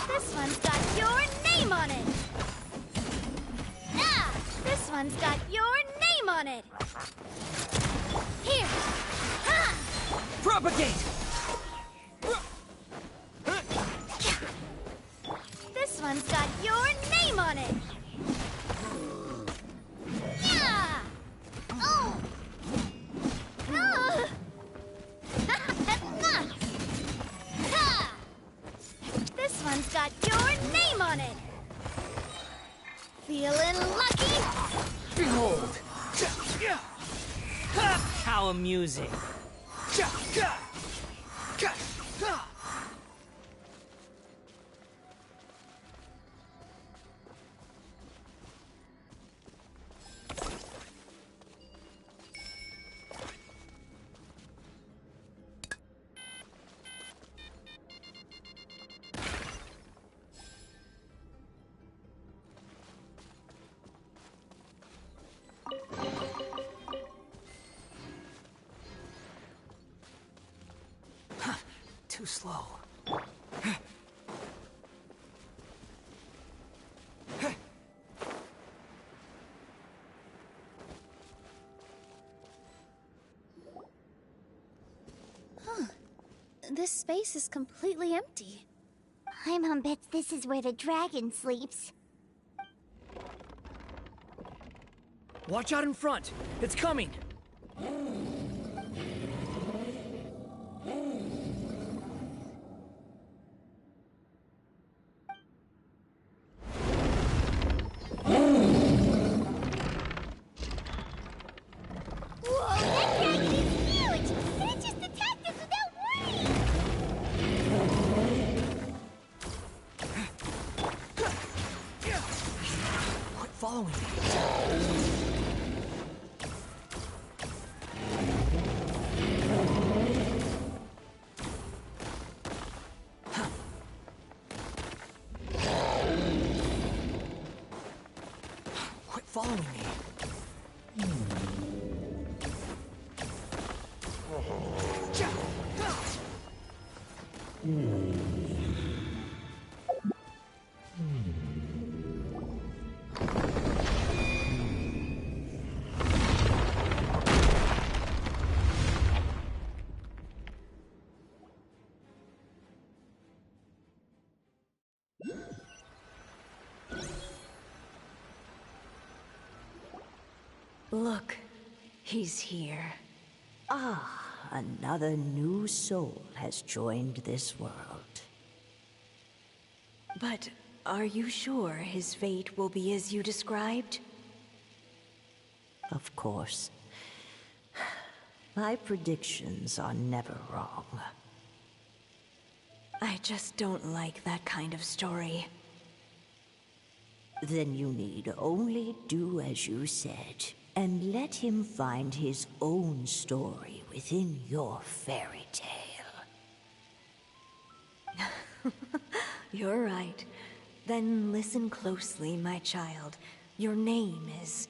This one's got your name on it! Ah! This one's got your name on it! Here! Ha! Propagate! This one's got your name on it! Yeah! Oh! Ah! Ha! This one's got your name on it! Feeling lucky? Behold! How amusing. Too slow. This space is completely empty. Paimon bets this is where the dragon sleeps. Watch out in front! It's coming! Whoa, that dragon is huge! And it just attacked us without warning! Quit following me. Quit following me. Look, he's here. Ah, another new soul has joined this world. But are you sure his fate will be as you described? Of course. My predictions are never wrong. I just don't like that kind of story. Then you need only do as you said, and let him find his own story within your fairy tale. You're right. Then listen closely, my child. Your name is...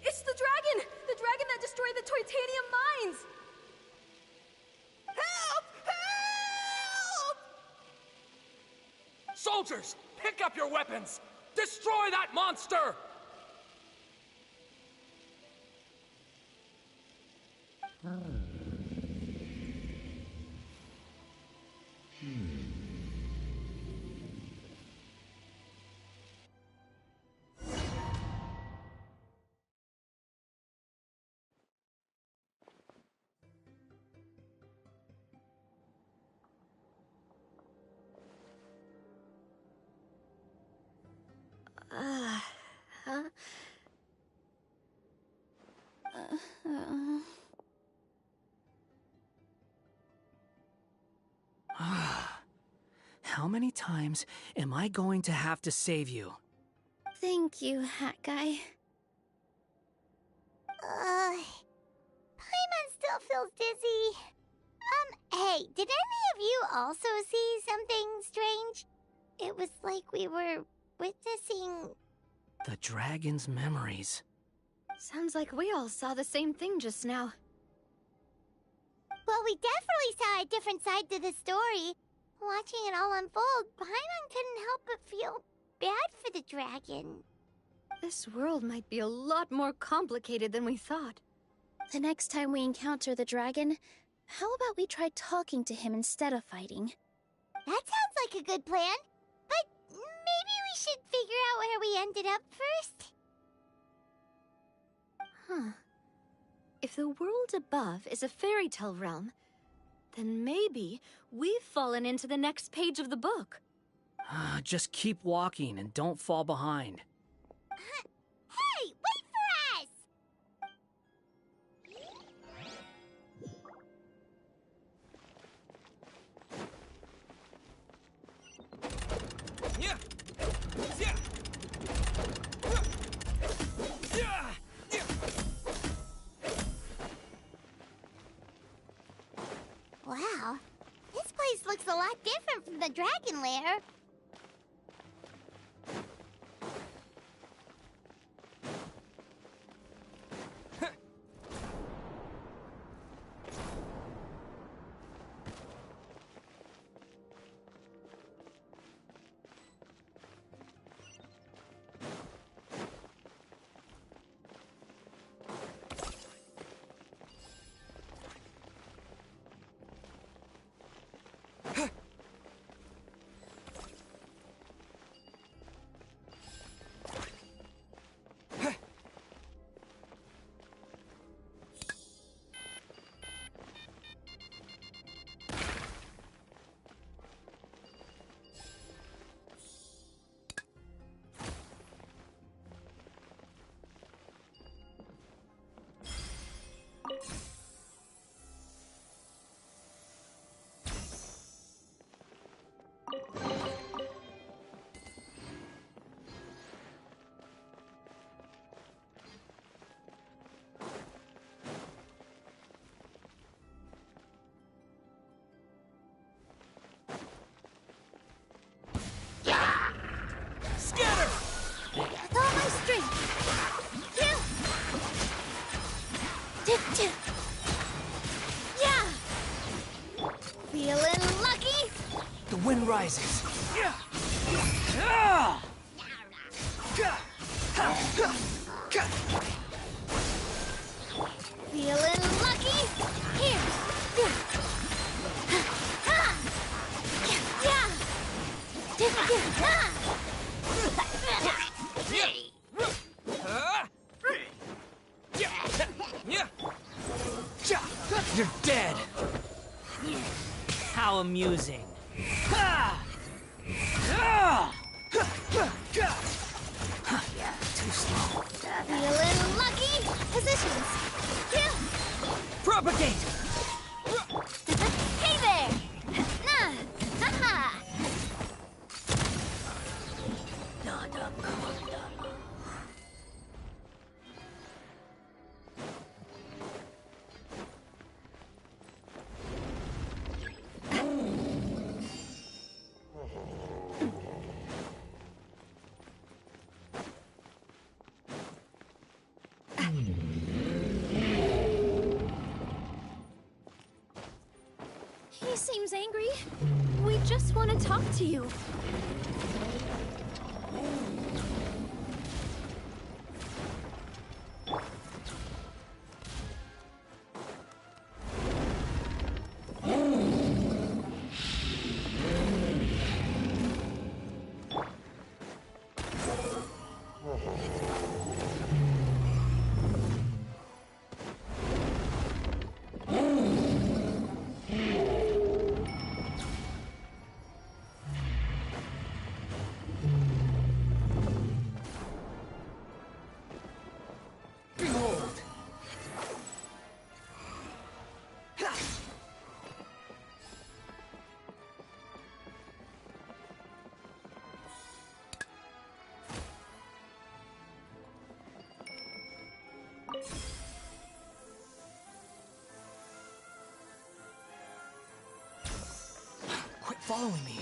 It's the dragon! The dragon that destroyed the Titanium mines! Help! Help! Soldiers, pick up your weapons! Destroy that monster! How many times am I going to have to save you? Thank you, Hat Guy. Paimon still feels dizzy. Hey, did any of you also see something strange? It was like we were witnessing... The dragon's memories. Sounds like we all saw the same thing just now. Well, we definitely saw a different side to the story. Watching it all unfold, Paimon couldn't help but feel bad for the dragon. This world might be a lot more complicated than we thought. The next time we encounter the dragon, how about we try talking to him instead of fighting? That sounds like a good plan. But maybe we should figure out where we ended up first. Huh. If the world above is a fairy tale realm, then maybe we've fallen into the next page of the book. Just keep walking and don't fall behind. Hey, wait for us! Wow, this place looks a lot different from the dragon lair. Feeling lucky? The wind rises. Feeling lucky? Here. You're dead. How amusing. Too slow. Feeling lucky? Positions. Propagate! Hey there! Haha! He seems angry. We just want to talk to you. Quit following me.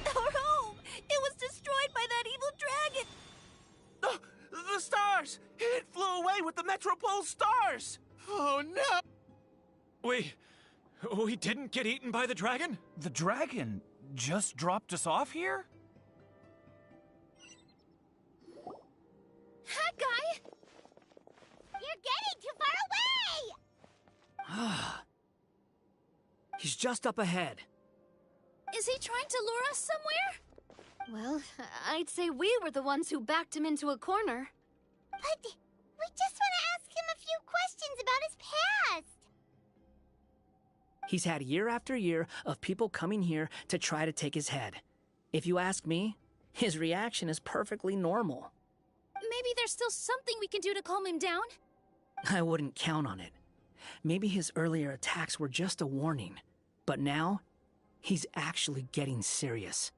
Our home! It was destroyed by that evil dragon! The stars! It flew away with the Metropole stars! Oh no! We didn't get eaten by the dragon? The dragon just dropped us off here? That guy! You're getting too far away! He's just up ahead. Is he trying to lure us somewhere? Well, I'd say we were the ones who backed him into a corner. But we just want to ask him a few questions about his past. He's had year after year of people coming here to try to take his head. If you ask me, his reaction is perfectly normal. Maybe there's still something we can do to calm him down? I wouldn't count on it. Maybe his earlier attacks were just a warning. But now, he's actually getting serious.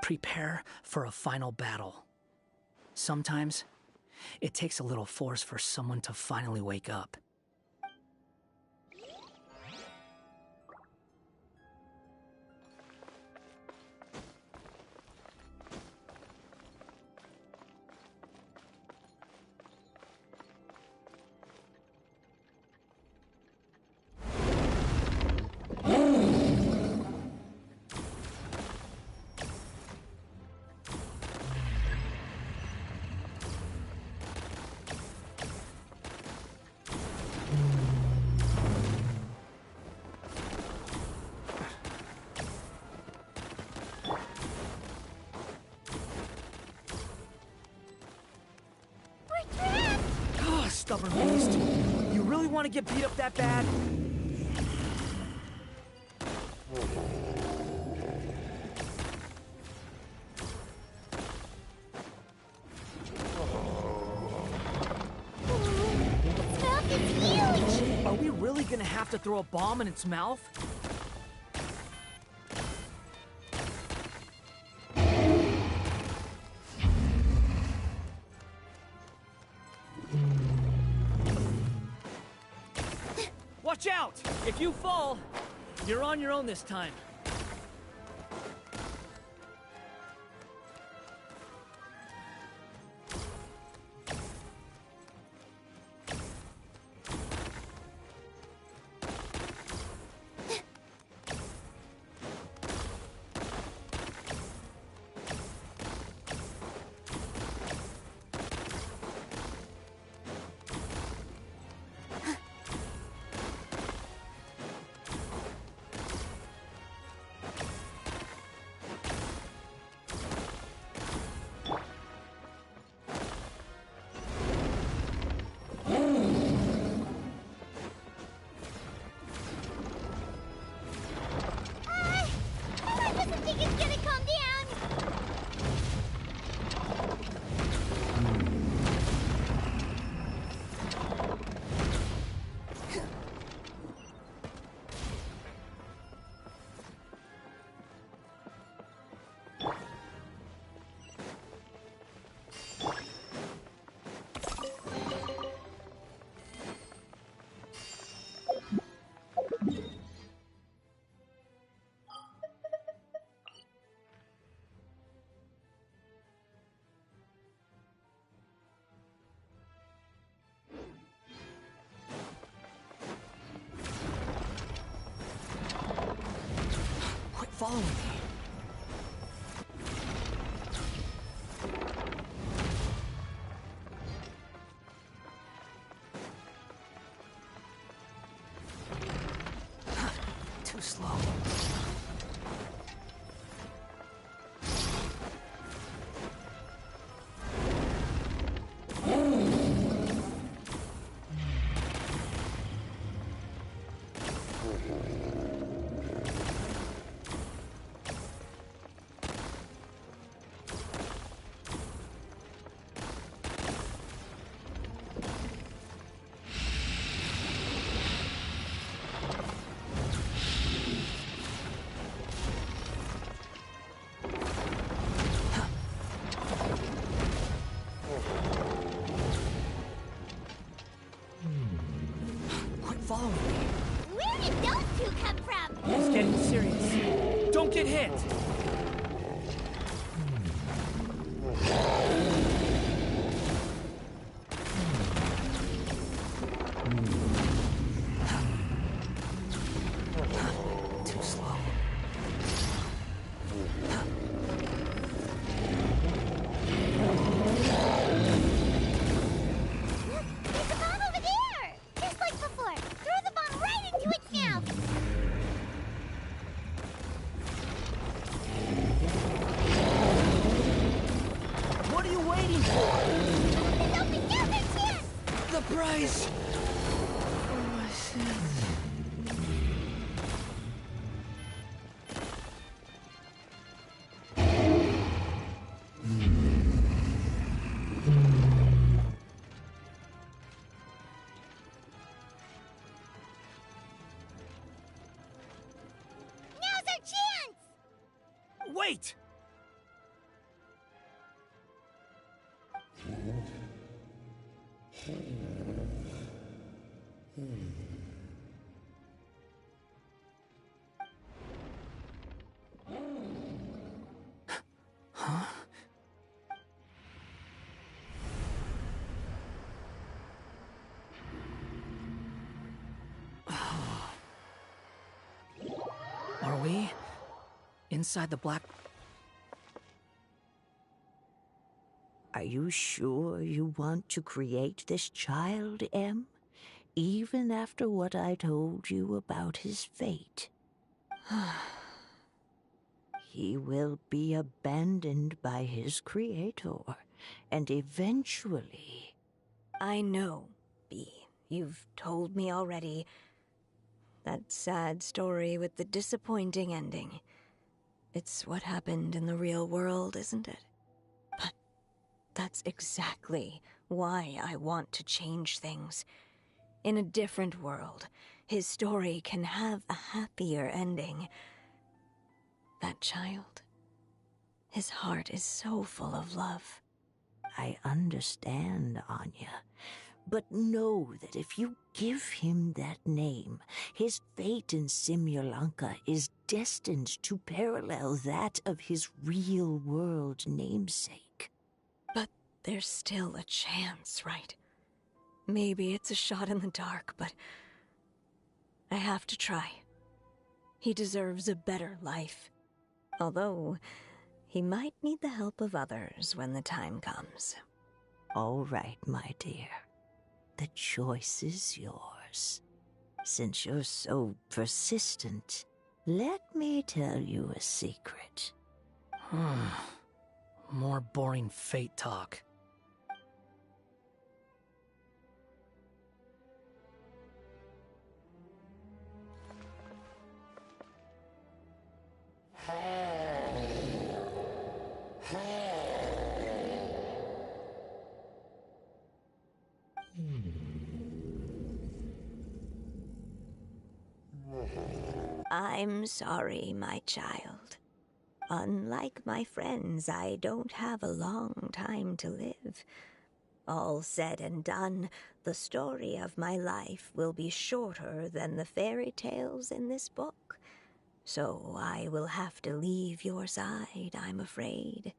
Prepare for a final battle. Sometimes, it takes a little force for someone to finally wake up. Stubborn beast. You really want to get beat up that bad? Its mouth is huge! Are we really gonna have to throw a bomb in its mouth? Watch out! If you fall, you're on your own this time. following me. Too slow. Follow me. Where did those two come from? It's getting serious. Don't get hit! Too slow. There's a bomb over there! Just like before. Throw the bomb right into its mouth! What are you waiting for? This opens down their chance! The price for my sins. Now's our chance! Wait! Huh? Are we inside the black? Are you sure you want to create this child, Em? Even after what I told you about his fate? He will be abandoned by his creator, and eventually... I know, Bee. You've told me already. That sad story with the disappointing ending. It's what happened in the real world, isn't it? But that's exactly why I want to change things. In a different world, his story can have a happier ending. That child, his heart is so full of love. I understand, Anya. But know that if you give him that name, his fate in Simulanka is destined to parallel that of his real-world namesake. But there's still a chance, right? Maybe it's a shot in the dark, but I have to try. He deserves a better life. Although, he might need the help of others when the time comes. All right, my dear. The choice is yours. Since you're so persistent, let me tell you a secret. More boring fate talk. I'm sorry, my child. Unlike my friends, I don't have a long time to live. All said and done, the story of my life will be shorter than the fairy tales in this book. So I will have to leave your side, I'm afraid.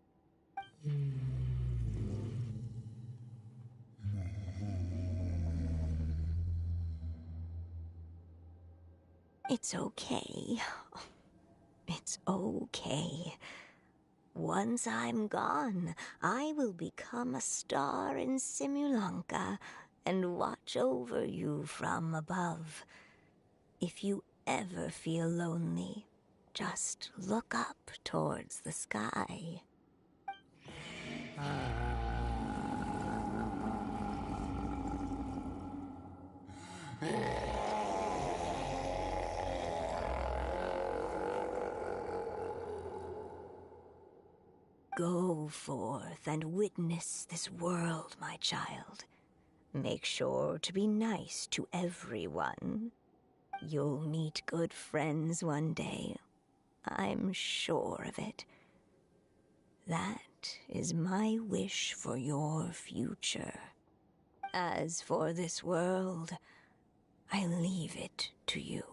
It's okay. It's It's okay. Once I'm gone, I will become a star in Simulanka and watch over you from above. If you ever feel lonely, just look up towards the sky. Go forth and witness this world, my child. Make sure to be nice to everyone. You'll meet good friends one day. I'm sure of it. That is my wish for your future. As for this world, I leave it to you.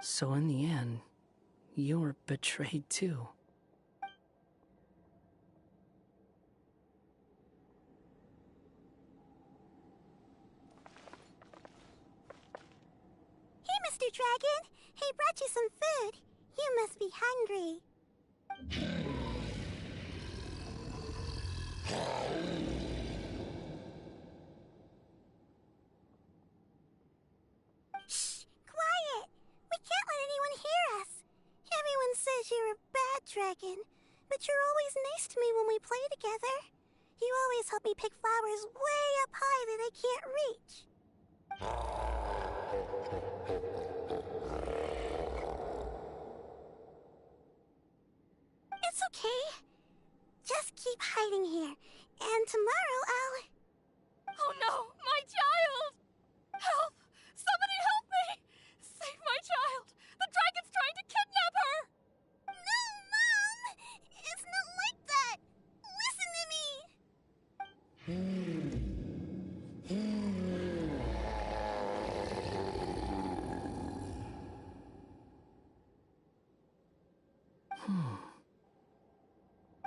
So in the end, you were betrayed too. Hey, Mr. Dragon! He brought you some food. You must be hungry. Shh! Quiet! We can't let anyone hear us. Everyone says you're a bad dragon, but you're always nice to me when we play together. You always help me pick flowers way up high that I can't reach. It's okay. Just keep hiding here, and tomorrow I'll... Oh no, my child! Help! Somebody help me! Save my child! The dragon's trying to kidnap her! No, Mom! It's not like that! Listen to me!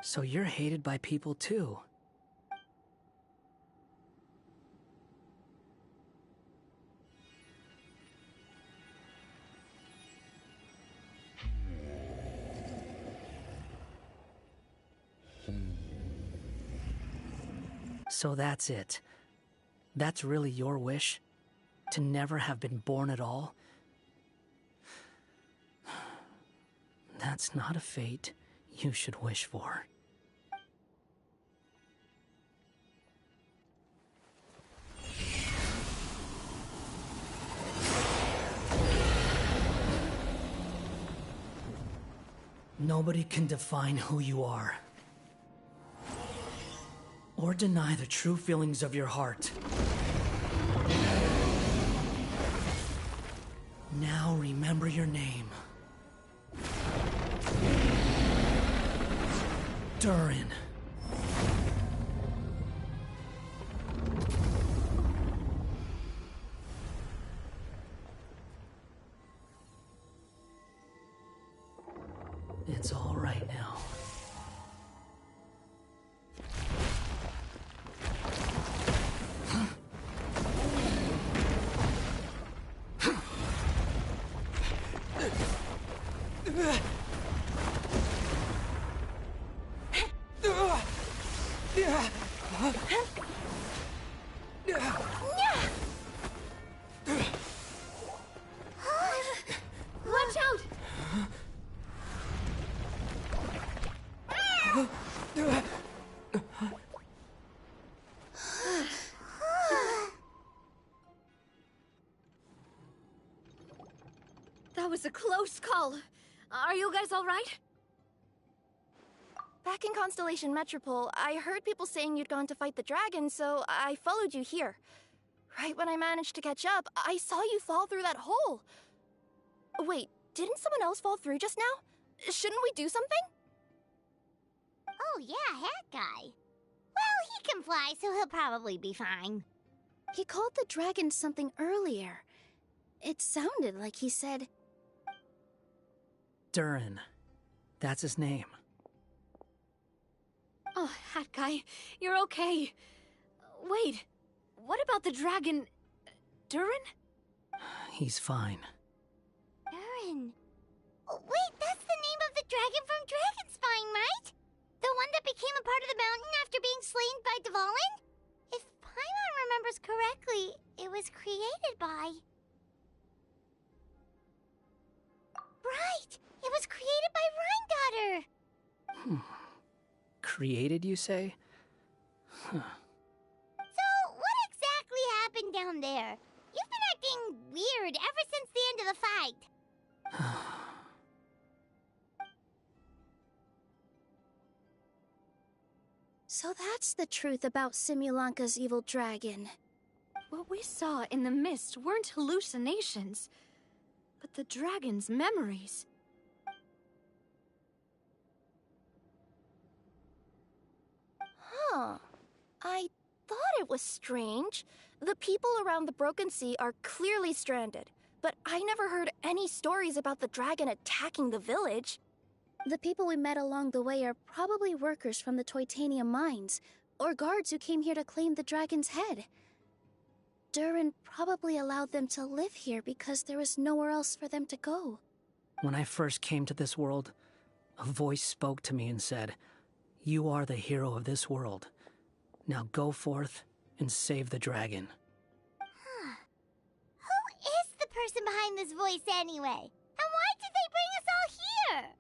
So you're hated by people too. So that's it. That's really your wish? To never have been born at all? That's not a fate you should wish for. Nobody can define who you are. Or deny the true feelings of your heart. Now remember your name. Durin. It's all right now. Watch out! That was a close call. Are you guys all right? Back in Constellation Metropole, I heard people saying you'd gone to fight the dragon, so I followed you here. Right when I managed to catch up, I saw you fall through that hole. Wait, didn't someone else fall through just now? Shouldn't we do something? Oh yeah, that guy. Well, he can fly, so he'll probably be fine. He called the dragon something earlier. It sounded like he said... Durin. That's his name. Oh, Hat Guy, you're okay. Wait, what about the dragon... Durin? He's fine. Durin. Oh, wait, that's the name of the dragon from Dragonspine, right? The one that became a part of the mountain after being slain by Dvalin? If Paimon remembers correctly, it was created by... Right! It was created by Rheingauder! Created, you say? Huh. So, what exactly happened down there? You've been acting weird ever since the end of the fight. So that's the truth about Simulanka's evil dragon. What we saw in the mist weren't hallucinations, but the dragon's memories. Huh. I thought it was strange. The people around the Broken Sea are clearly stranded, but I never heard any stories about the dragon attacking the village. The people we met along the way are probably workers from the Toitanium mines, or guards who came here to claim the dragon's head. Durin probably allowed them to live here because there was nowhere else for them to go. When I first came to this world, a voice spoke to me and said, "You are the hero of this world. Now go forth and save the dragon." Who is the person behind this voice anyway? And why did they bring us all here?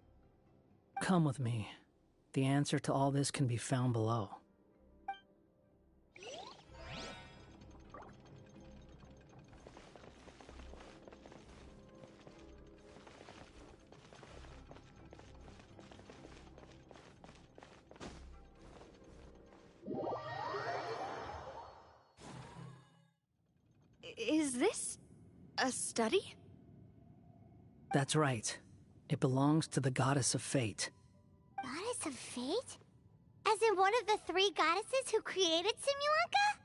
Come with me. The answer to all this can be found below. Is this a study? That's right. It belongs to the Goddess of Fate. Goddess of Fate? As in one of the three goddesses who created Simulanka?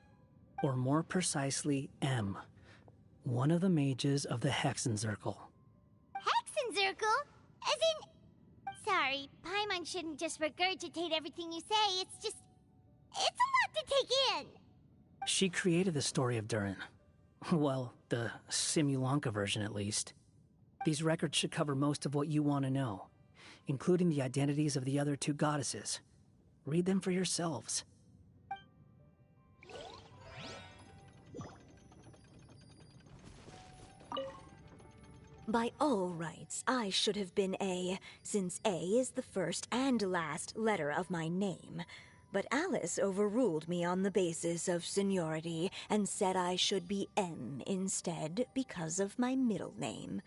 Or more precisely, M. One of the mages of the Hexenzirkel. Hexenzirkel? As in... Sorry, Paimon shouldn't just regurgitate everything you say. It's just... It's a lot to take in. She created the story of Durin. Well, the Simulanka version at least. These records should cover most of what you want to know, including the identities of the other two goddesses. Read them for yourselves. By all rights, I should have been A, since A is the first and last letter of my name. But Alice overruled me on the basis of seniority and said I should be M instead because of my middle name.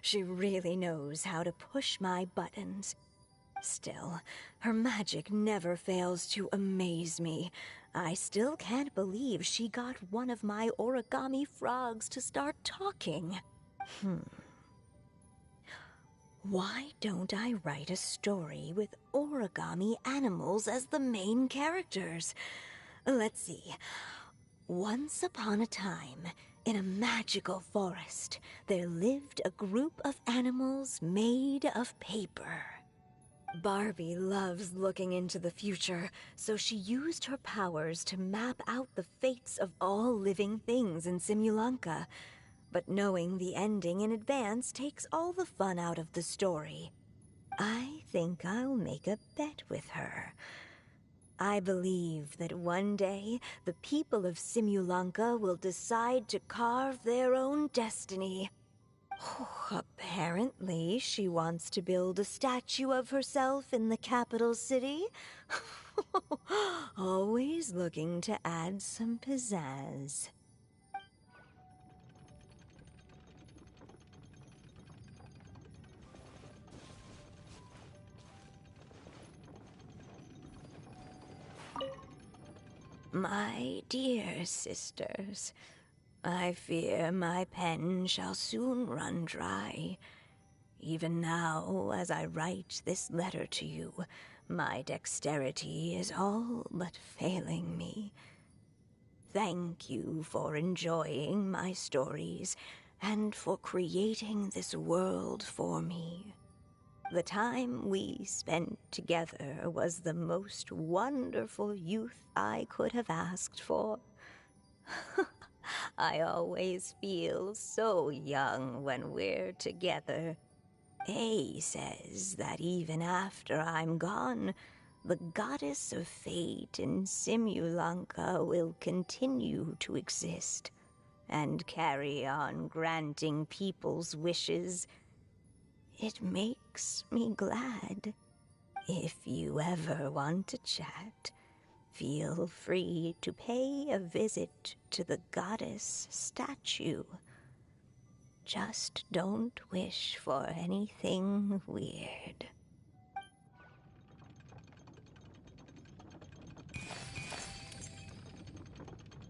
She really knows how to push my buttons. Still, her magic never fails to amaze me. I still can't believe she got one of my origami frogs to start talking. Why don't I write a story with origami animals as the main characters? Let's see. Once upon a time, in a magical forest, there lived a group of animals made of paper. Barbie loves looking into the future, so she used her powers to map out the fates of all living things in Simulanka. But knowing the ending in advance takes all the fun out of the story. I think I'll make a bet with her. I believe that one day the people of Simulanka will decide to carve their own destiny. Apparently, she wants to build a statue of herself in the capital city. Always looking to add some pizzazz. My dear sisters, I fear my pen shall soon run dry. Even now, as I write this letter to you, my dexterity is all but failing me. Thank you for enjoying my stories and for creating this world for me. The time we spent together was the most wonderful youth I could have asked for. I always feel so young when we're together. A says that even after I'm gone, the goddess of fate in Simulanka will continue to exist and carry on granting people's wishes. It makes me glad. If you ever want to chat, feel free to pay a visit to the goddess statue. Just don't wish for anything weird.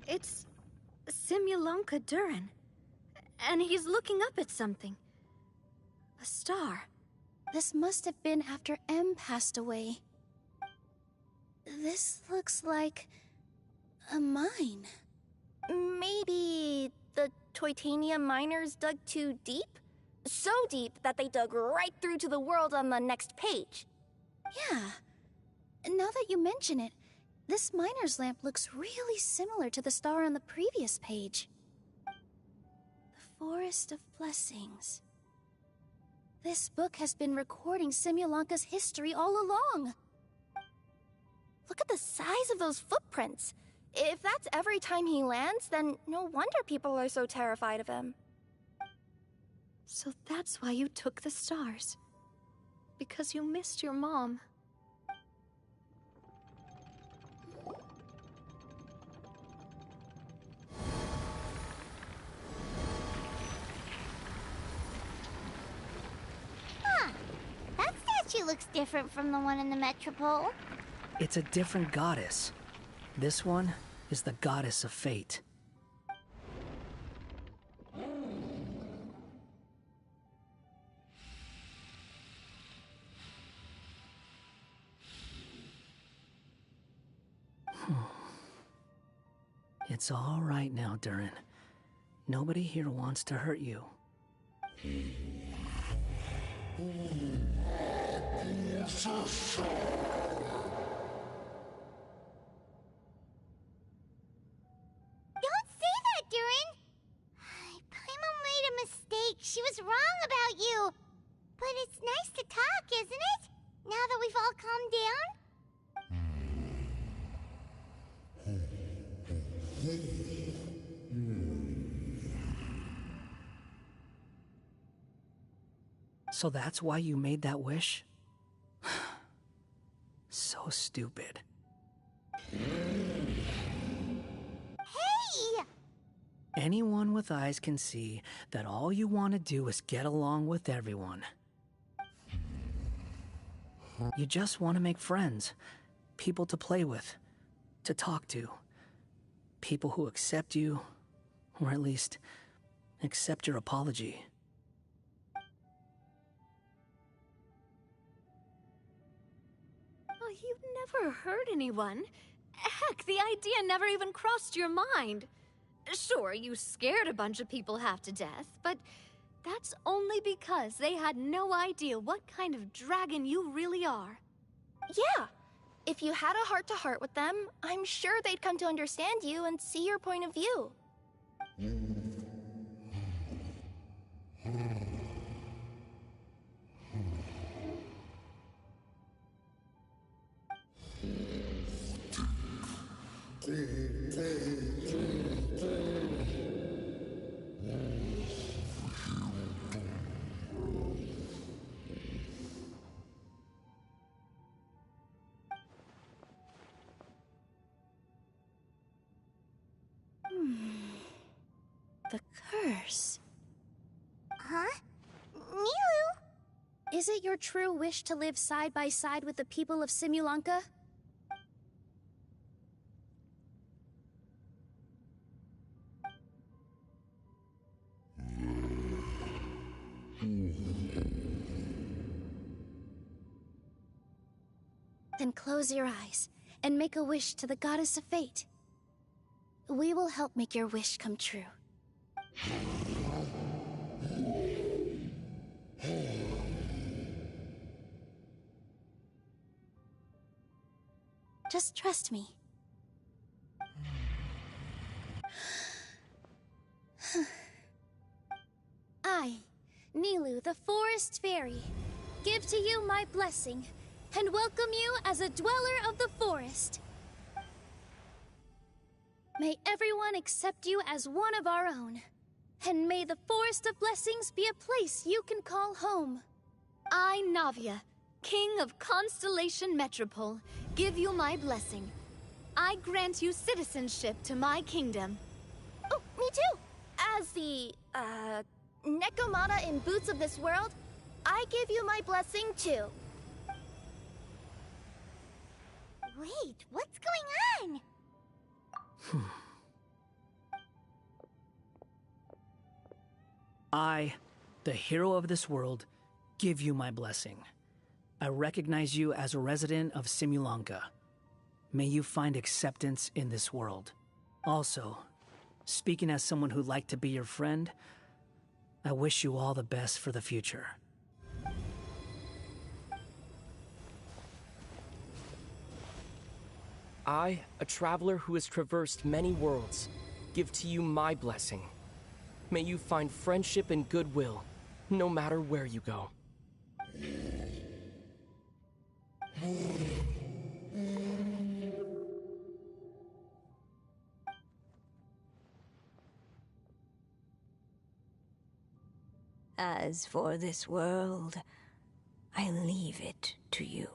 It's Simulanka Durin. And he's looking up at something. A star. This must have been after M passed away. This looks like a mine. Maybe the Toitania miners dug too deep? So deep that they dug right through to the world on the next page. Yeah. Now that you mention it, this miner's lamp looks really similar to the star on the previous page. The Forest of Blessings. This book has been recording Simulanka's history all along. Look at the size of those footprints. If that's every time he lands, then no wonder people are so terrified of him. So that's why you took the stars. Because you missed your mom. That statue looks different from the one in the Metropole. It's a different goddess. This one is the goddess of fate. It's all right now, Durin. Nobody here wants to hurt you. She was wrong about you. But it's nice to talk, isn't it? Now that we've all calmed down? So that's why you made that wish? So stupid. Anyone with eyes can see that all you want to do is get along with everyone. You just want to make friends, people to play with, to talk to, people who accept you, or at least accept your apology. Oh, you never hurt anyone. Heck, the idea never even crossed your mind. Sure, you scared a bunch of people half to death, but that's only because they had no idea what kind of dragon you really are. Yeah. If you had a heart-to-heart with them, I'm sure they'd come to understand you and see your point of view. The curse. Huh? Milu? Is it your true wish to live side by side with the people of Simulanka? Then close your eyes and make a wish to the goddess of fate. We will help make your wish come true. Just trust me. I, Nilou, the Forest Fairy, give to you my blessing and welcome you as a dweller of the forest. May everyone accept you as one of our own, and may the Forest of Blessings be a place you can call home. I, Navia, King of Constellation Metropole, give you my blessing. I grant you citizenship to my kingdom. Oh, me too! As the, Nekomata in Boots of this world, I give you my blessing too. Wait, what's going on? I, the hero of this world, give you my blessing. I recognize you as a resident of Simulanka. May you find acceptance in this world. Also, speaking as someone who'd like to be your friend, I wish you all the best for the future. I, a traveler who has traversed many worlds, give to you my blessing. May you find friendship and goodwill, no matter where you go. As for this world, I leave it to you.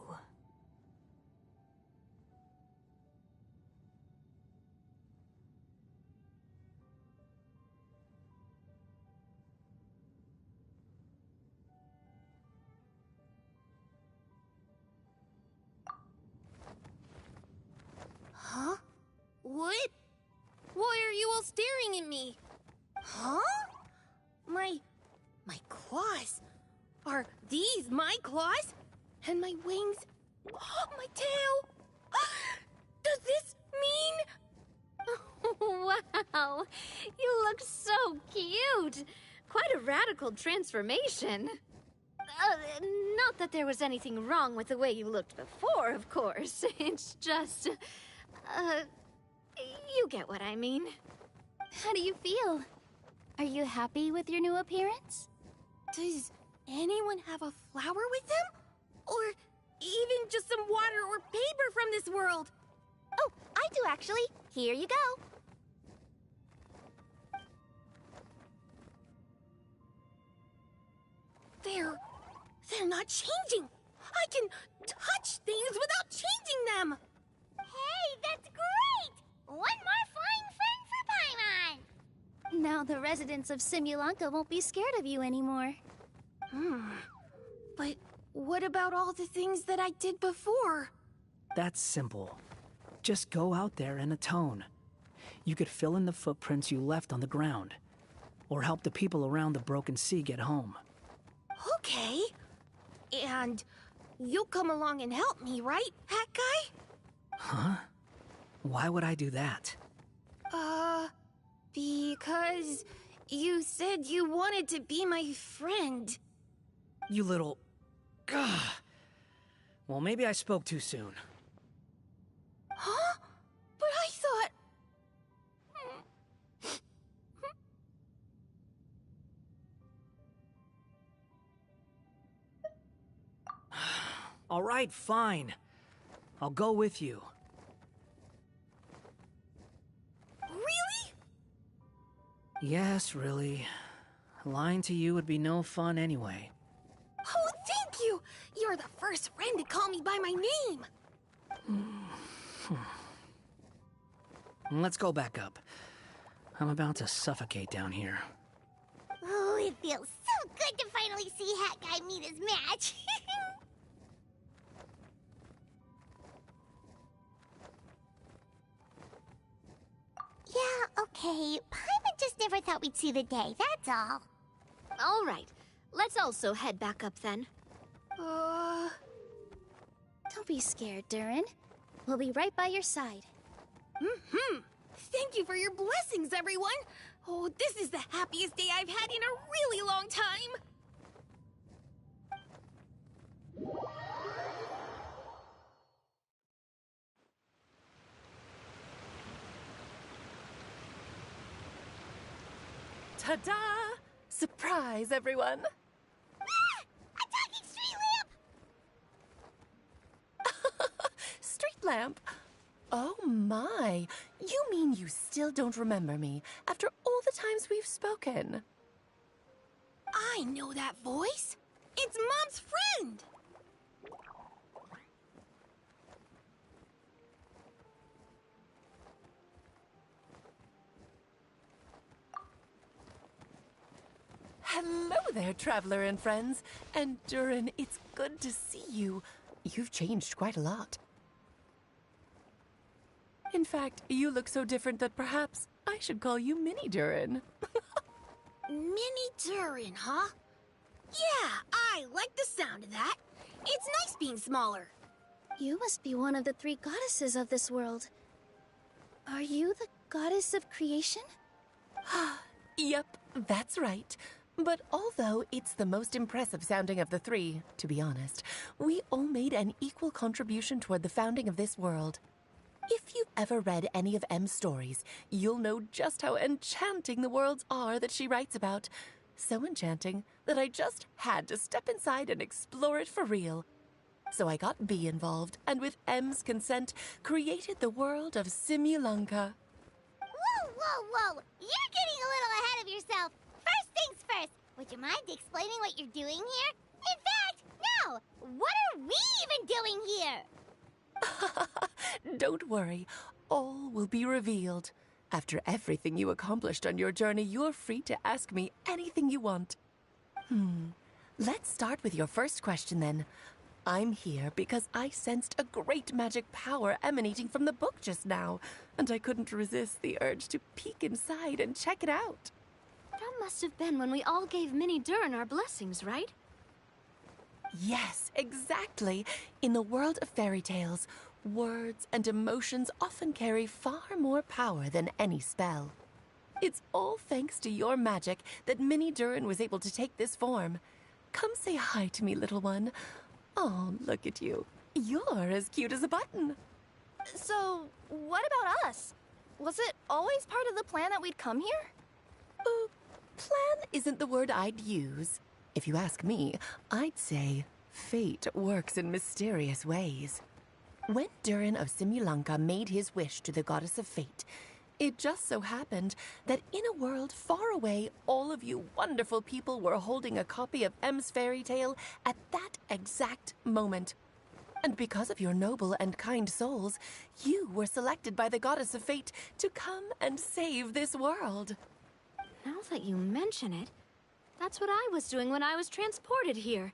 Huh? What? Why are you all staring at me? Huh? My claws. Are these my claws? And my wings? My tail? Does this mean... Wow, you look so cute. Quite a radical transformation. Not that there was anything wrong with the way you looked before, of course. It's just... you get what I mean. How do you feel? Are you happy with your new appearance? Does anyone have a flower with them? Or even just some water or paper from this world? Oh, I do actually. Here you go. They're not changing. I can touch things without changing them. Hey, that's great! One more flying friend for Paimon! Now the residents of Simulanka won't be scared of you anymore. But what about all the things that I did before? That's simple. Just go out there and atone. You could fill in the footprints you left on the ground, or help the people around the Broken Sea get home. Okay. And you'll come along and help me, right, Hat Guy? Huh? Why would I do that? Because you said you wanted to be my friend. You little... Gah. Well, maybe I spoke too soon. Huh? But I thought... All right, fine. I'll go with you. Really? Yes, really. Lying to you would be no fun anyway. Oh, thank you! You're the first friend to call me by my name! Let's go back up. I'm about to suffocate down here. Oh, it feels so good to finally see Hat Guy meet his match. Yeah, okay. Paimon just never thought we'd see the day, that's all. All right, let's also head back up then. Don't be scared, Durin. We'll be right by your side. Thank you for your blessings, everyone! Oh, this is the happiest day I've had in a really long time! Ta-da! Surprise, everyone! Ah! A talking street lamp! Street lamp? Oh my! You mean you still don't remember me after all the times we've spoken? I know that voice. It's Mom's friend. Hello there, traveler and friends. And Durin, it's good to see you. You've changed quite a lot. In fact, you look so different that perhaps I should call you Mini Durin. Mini Durin, huh? Yeah, I like the sound of that. It's nice being smaller. You must be one of the 3 goddesses of this world. Are you the goddess of creation? Yep, that's right. But although it's the most impressive sounding of the 3, to be honest, we all made an equal contribution toward the founding of this world. If you've ever read any of M's stories, you'll know just how enchanting the worlds are that she writes about. So enchanting that I just had to step inside and explore it for real. So I got B involved, and with M's consent, created the world of Simulanka. Whoa, whoa, whoa! You're getting a little ahead of yourself. First things first, would you mind explaining what you're doing here? In fact, no! What are we even doing here? Don't worry, all will be revealed. After everything you accomplished on your journey, you're free to ask me anything you want. Let's start with your first question then. I'm here because I sensed a great magic power emanating from the book just now, and I couldn't resist the urge to peek inside and check it out. That must have been when we all gave Mini Durin our blessings, right? Yes, exactly. In the world of fairy tales, words and emotions often carry far more power than any spell. It's all thanks to your magic that Mini Durin was able to take this form. Come say hi to me, little one. Oh, look at you. You're as cute as a button. So, what about us? Was it always part of the plan that we'd come here? Plan isn't the word I'd use. If you ask me, I'd say fate works in mysterious ways. When Durin of Simulanka made his wish to the goddess of fate, it just so happened that in a world far away, all of you wonderful people were holding a copy of M's fairy tale at that exact moment. And because of your noble and kind souls, you were selected by the goddess of fate to come and save this world. Now that you mention it, that's what I was doing when I was transported here.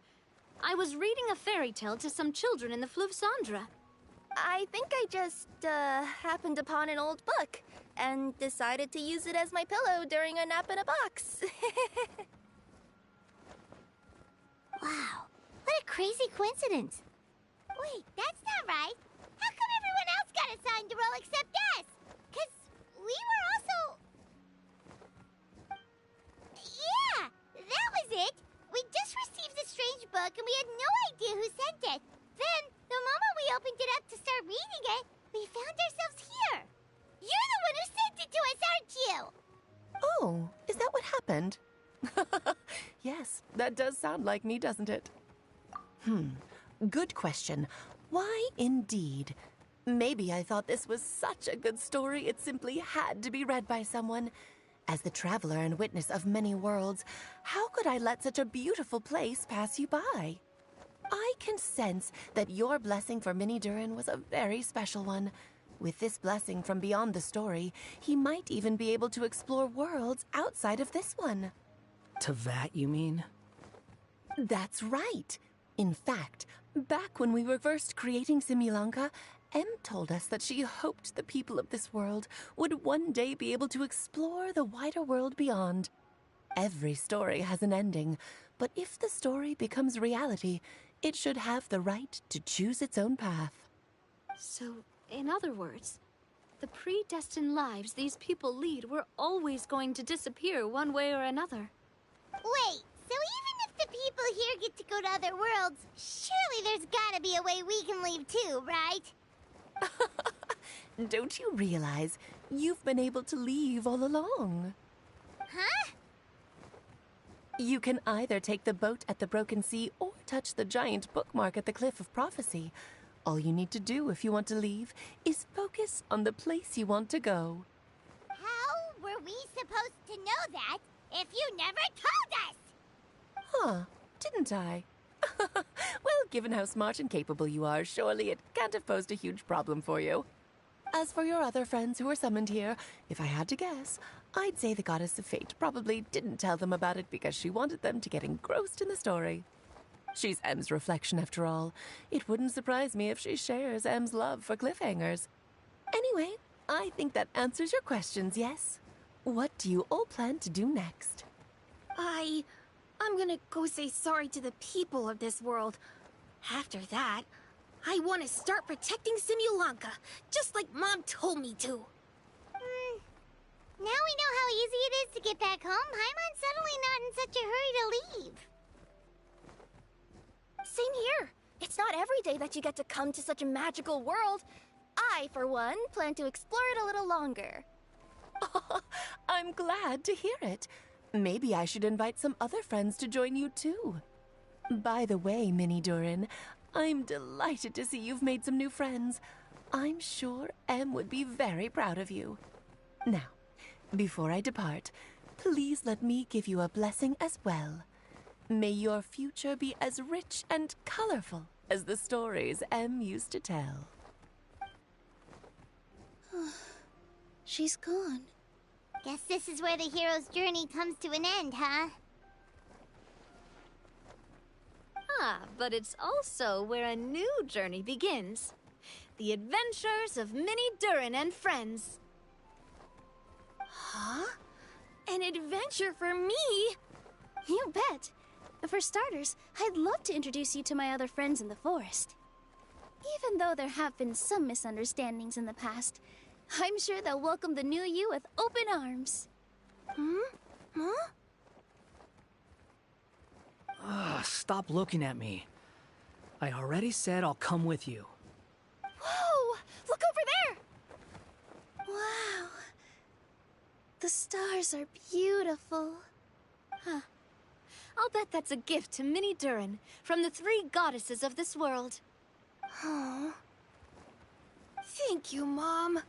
I was reading a fairy tale to some children in the Fleuve Cendra. I think I just, happened upon an old book and decided to use it as my pillow during a nap in a box. Wow, what a crazy coincidence. Wait, that's not right. How come everyone else got assigned to roll except us? 'Cause we were also... Yeah, that was it. We just received a strange book and we had no idea who sent it. Then, the moment we opened it up to start reading it, we found ourselves here. You're the one who sent it to us, aren't you? Oh, is that what happened? Yes, that does sound like me, doesn't it? Good question. Why indeed? Maybe I thought this was such a good story it simply had to be read by someone. As the traveler and witness of many worlds, how could I let such a beautiful place pass you by? I can sense that your blessing for Mini Durin was a very special one. With this blessing from beyond the story, he might even be able to explore worlds outside of this one. Teyvat, you mean? That's right. In fact, back when we were first creating Simulanka, Em told us that she hoped the people of this world would one day be able to explore the wider world beyond. Every story has an ending, but if the story becomes reality, it should have the right to choose its own path. So, in other words, the predestined lives these people lead were always going to disappear one way or another. Wait, so even if the people here get to go to other worlds, surely there's gotta be a way we can leave too, right? Don't you realize you've been able to leave all along? Huh? You can either take the boat at the Broken Sea or touch the giant bookmark at the Cliff of Prophecy. All you need to do if you want to leave is focus on the place you want to go. How were we supposed to know that if you never told us? Huh, didn't I? Well, given how smart and capable you are, surely it can't have posed a huge problem for you. As for your other friends who were summoned here, if I had to guess, I'd say the Goddess of Fate probably didn't tell them about it because she wanted them to get engrossed in the story. She's M's reflection, after all. It wouldn't surprise me if she shares M's love for cliffhangers. Anyway, I think that answers your questions, yes? What do you all plan to do next? I'm gonna go say sorry to the people of this world. After that, I want to start protecting Simulanka, just like Mom told me to. Now we know how easy it is to get back home. Paimon's suddenly not in such a hurry to leave. Same here. It's not every day that you get to come to such a magical world. I, for one, plan to explore it a little longer. I'm glad to hear it. Maybe I should invite some other friends to join you too. By the way, Minnie Durin, I'm delighted to see you've made some new friends. I'm sure Em would be very proud of you. Now, before I depart, please let me give you a blessing as well. May your future be as rich and colorful as the stories Em used to tell. She's gone. Guess this is where the hero's journey comes to an end, huh? Ah, but it's also where a new journey begins. The adventures of Minnie Durin and friends. Huh? An adventure for me? You bet. For starters, I'd love to introduce you to my other friends in the forest. Even though there have been some misunderstandings in the past, I'm sure they'll welcome the new you with open arms. Huh? Stop looking at me. I already said I'll come with you. Whoa! Look over there! Wow. The stars are beautiful. Huh. I'll bet that's a gift to Minnie Durin from the 3 goddesses of this world. Oh. Thank you, Mom.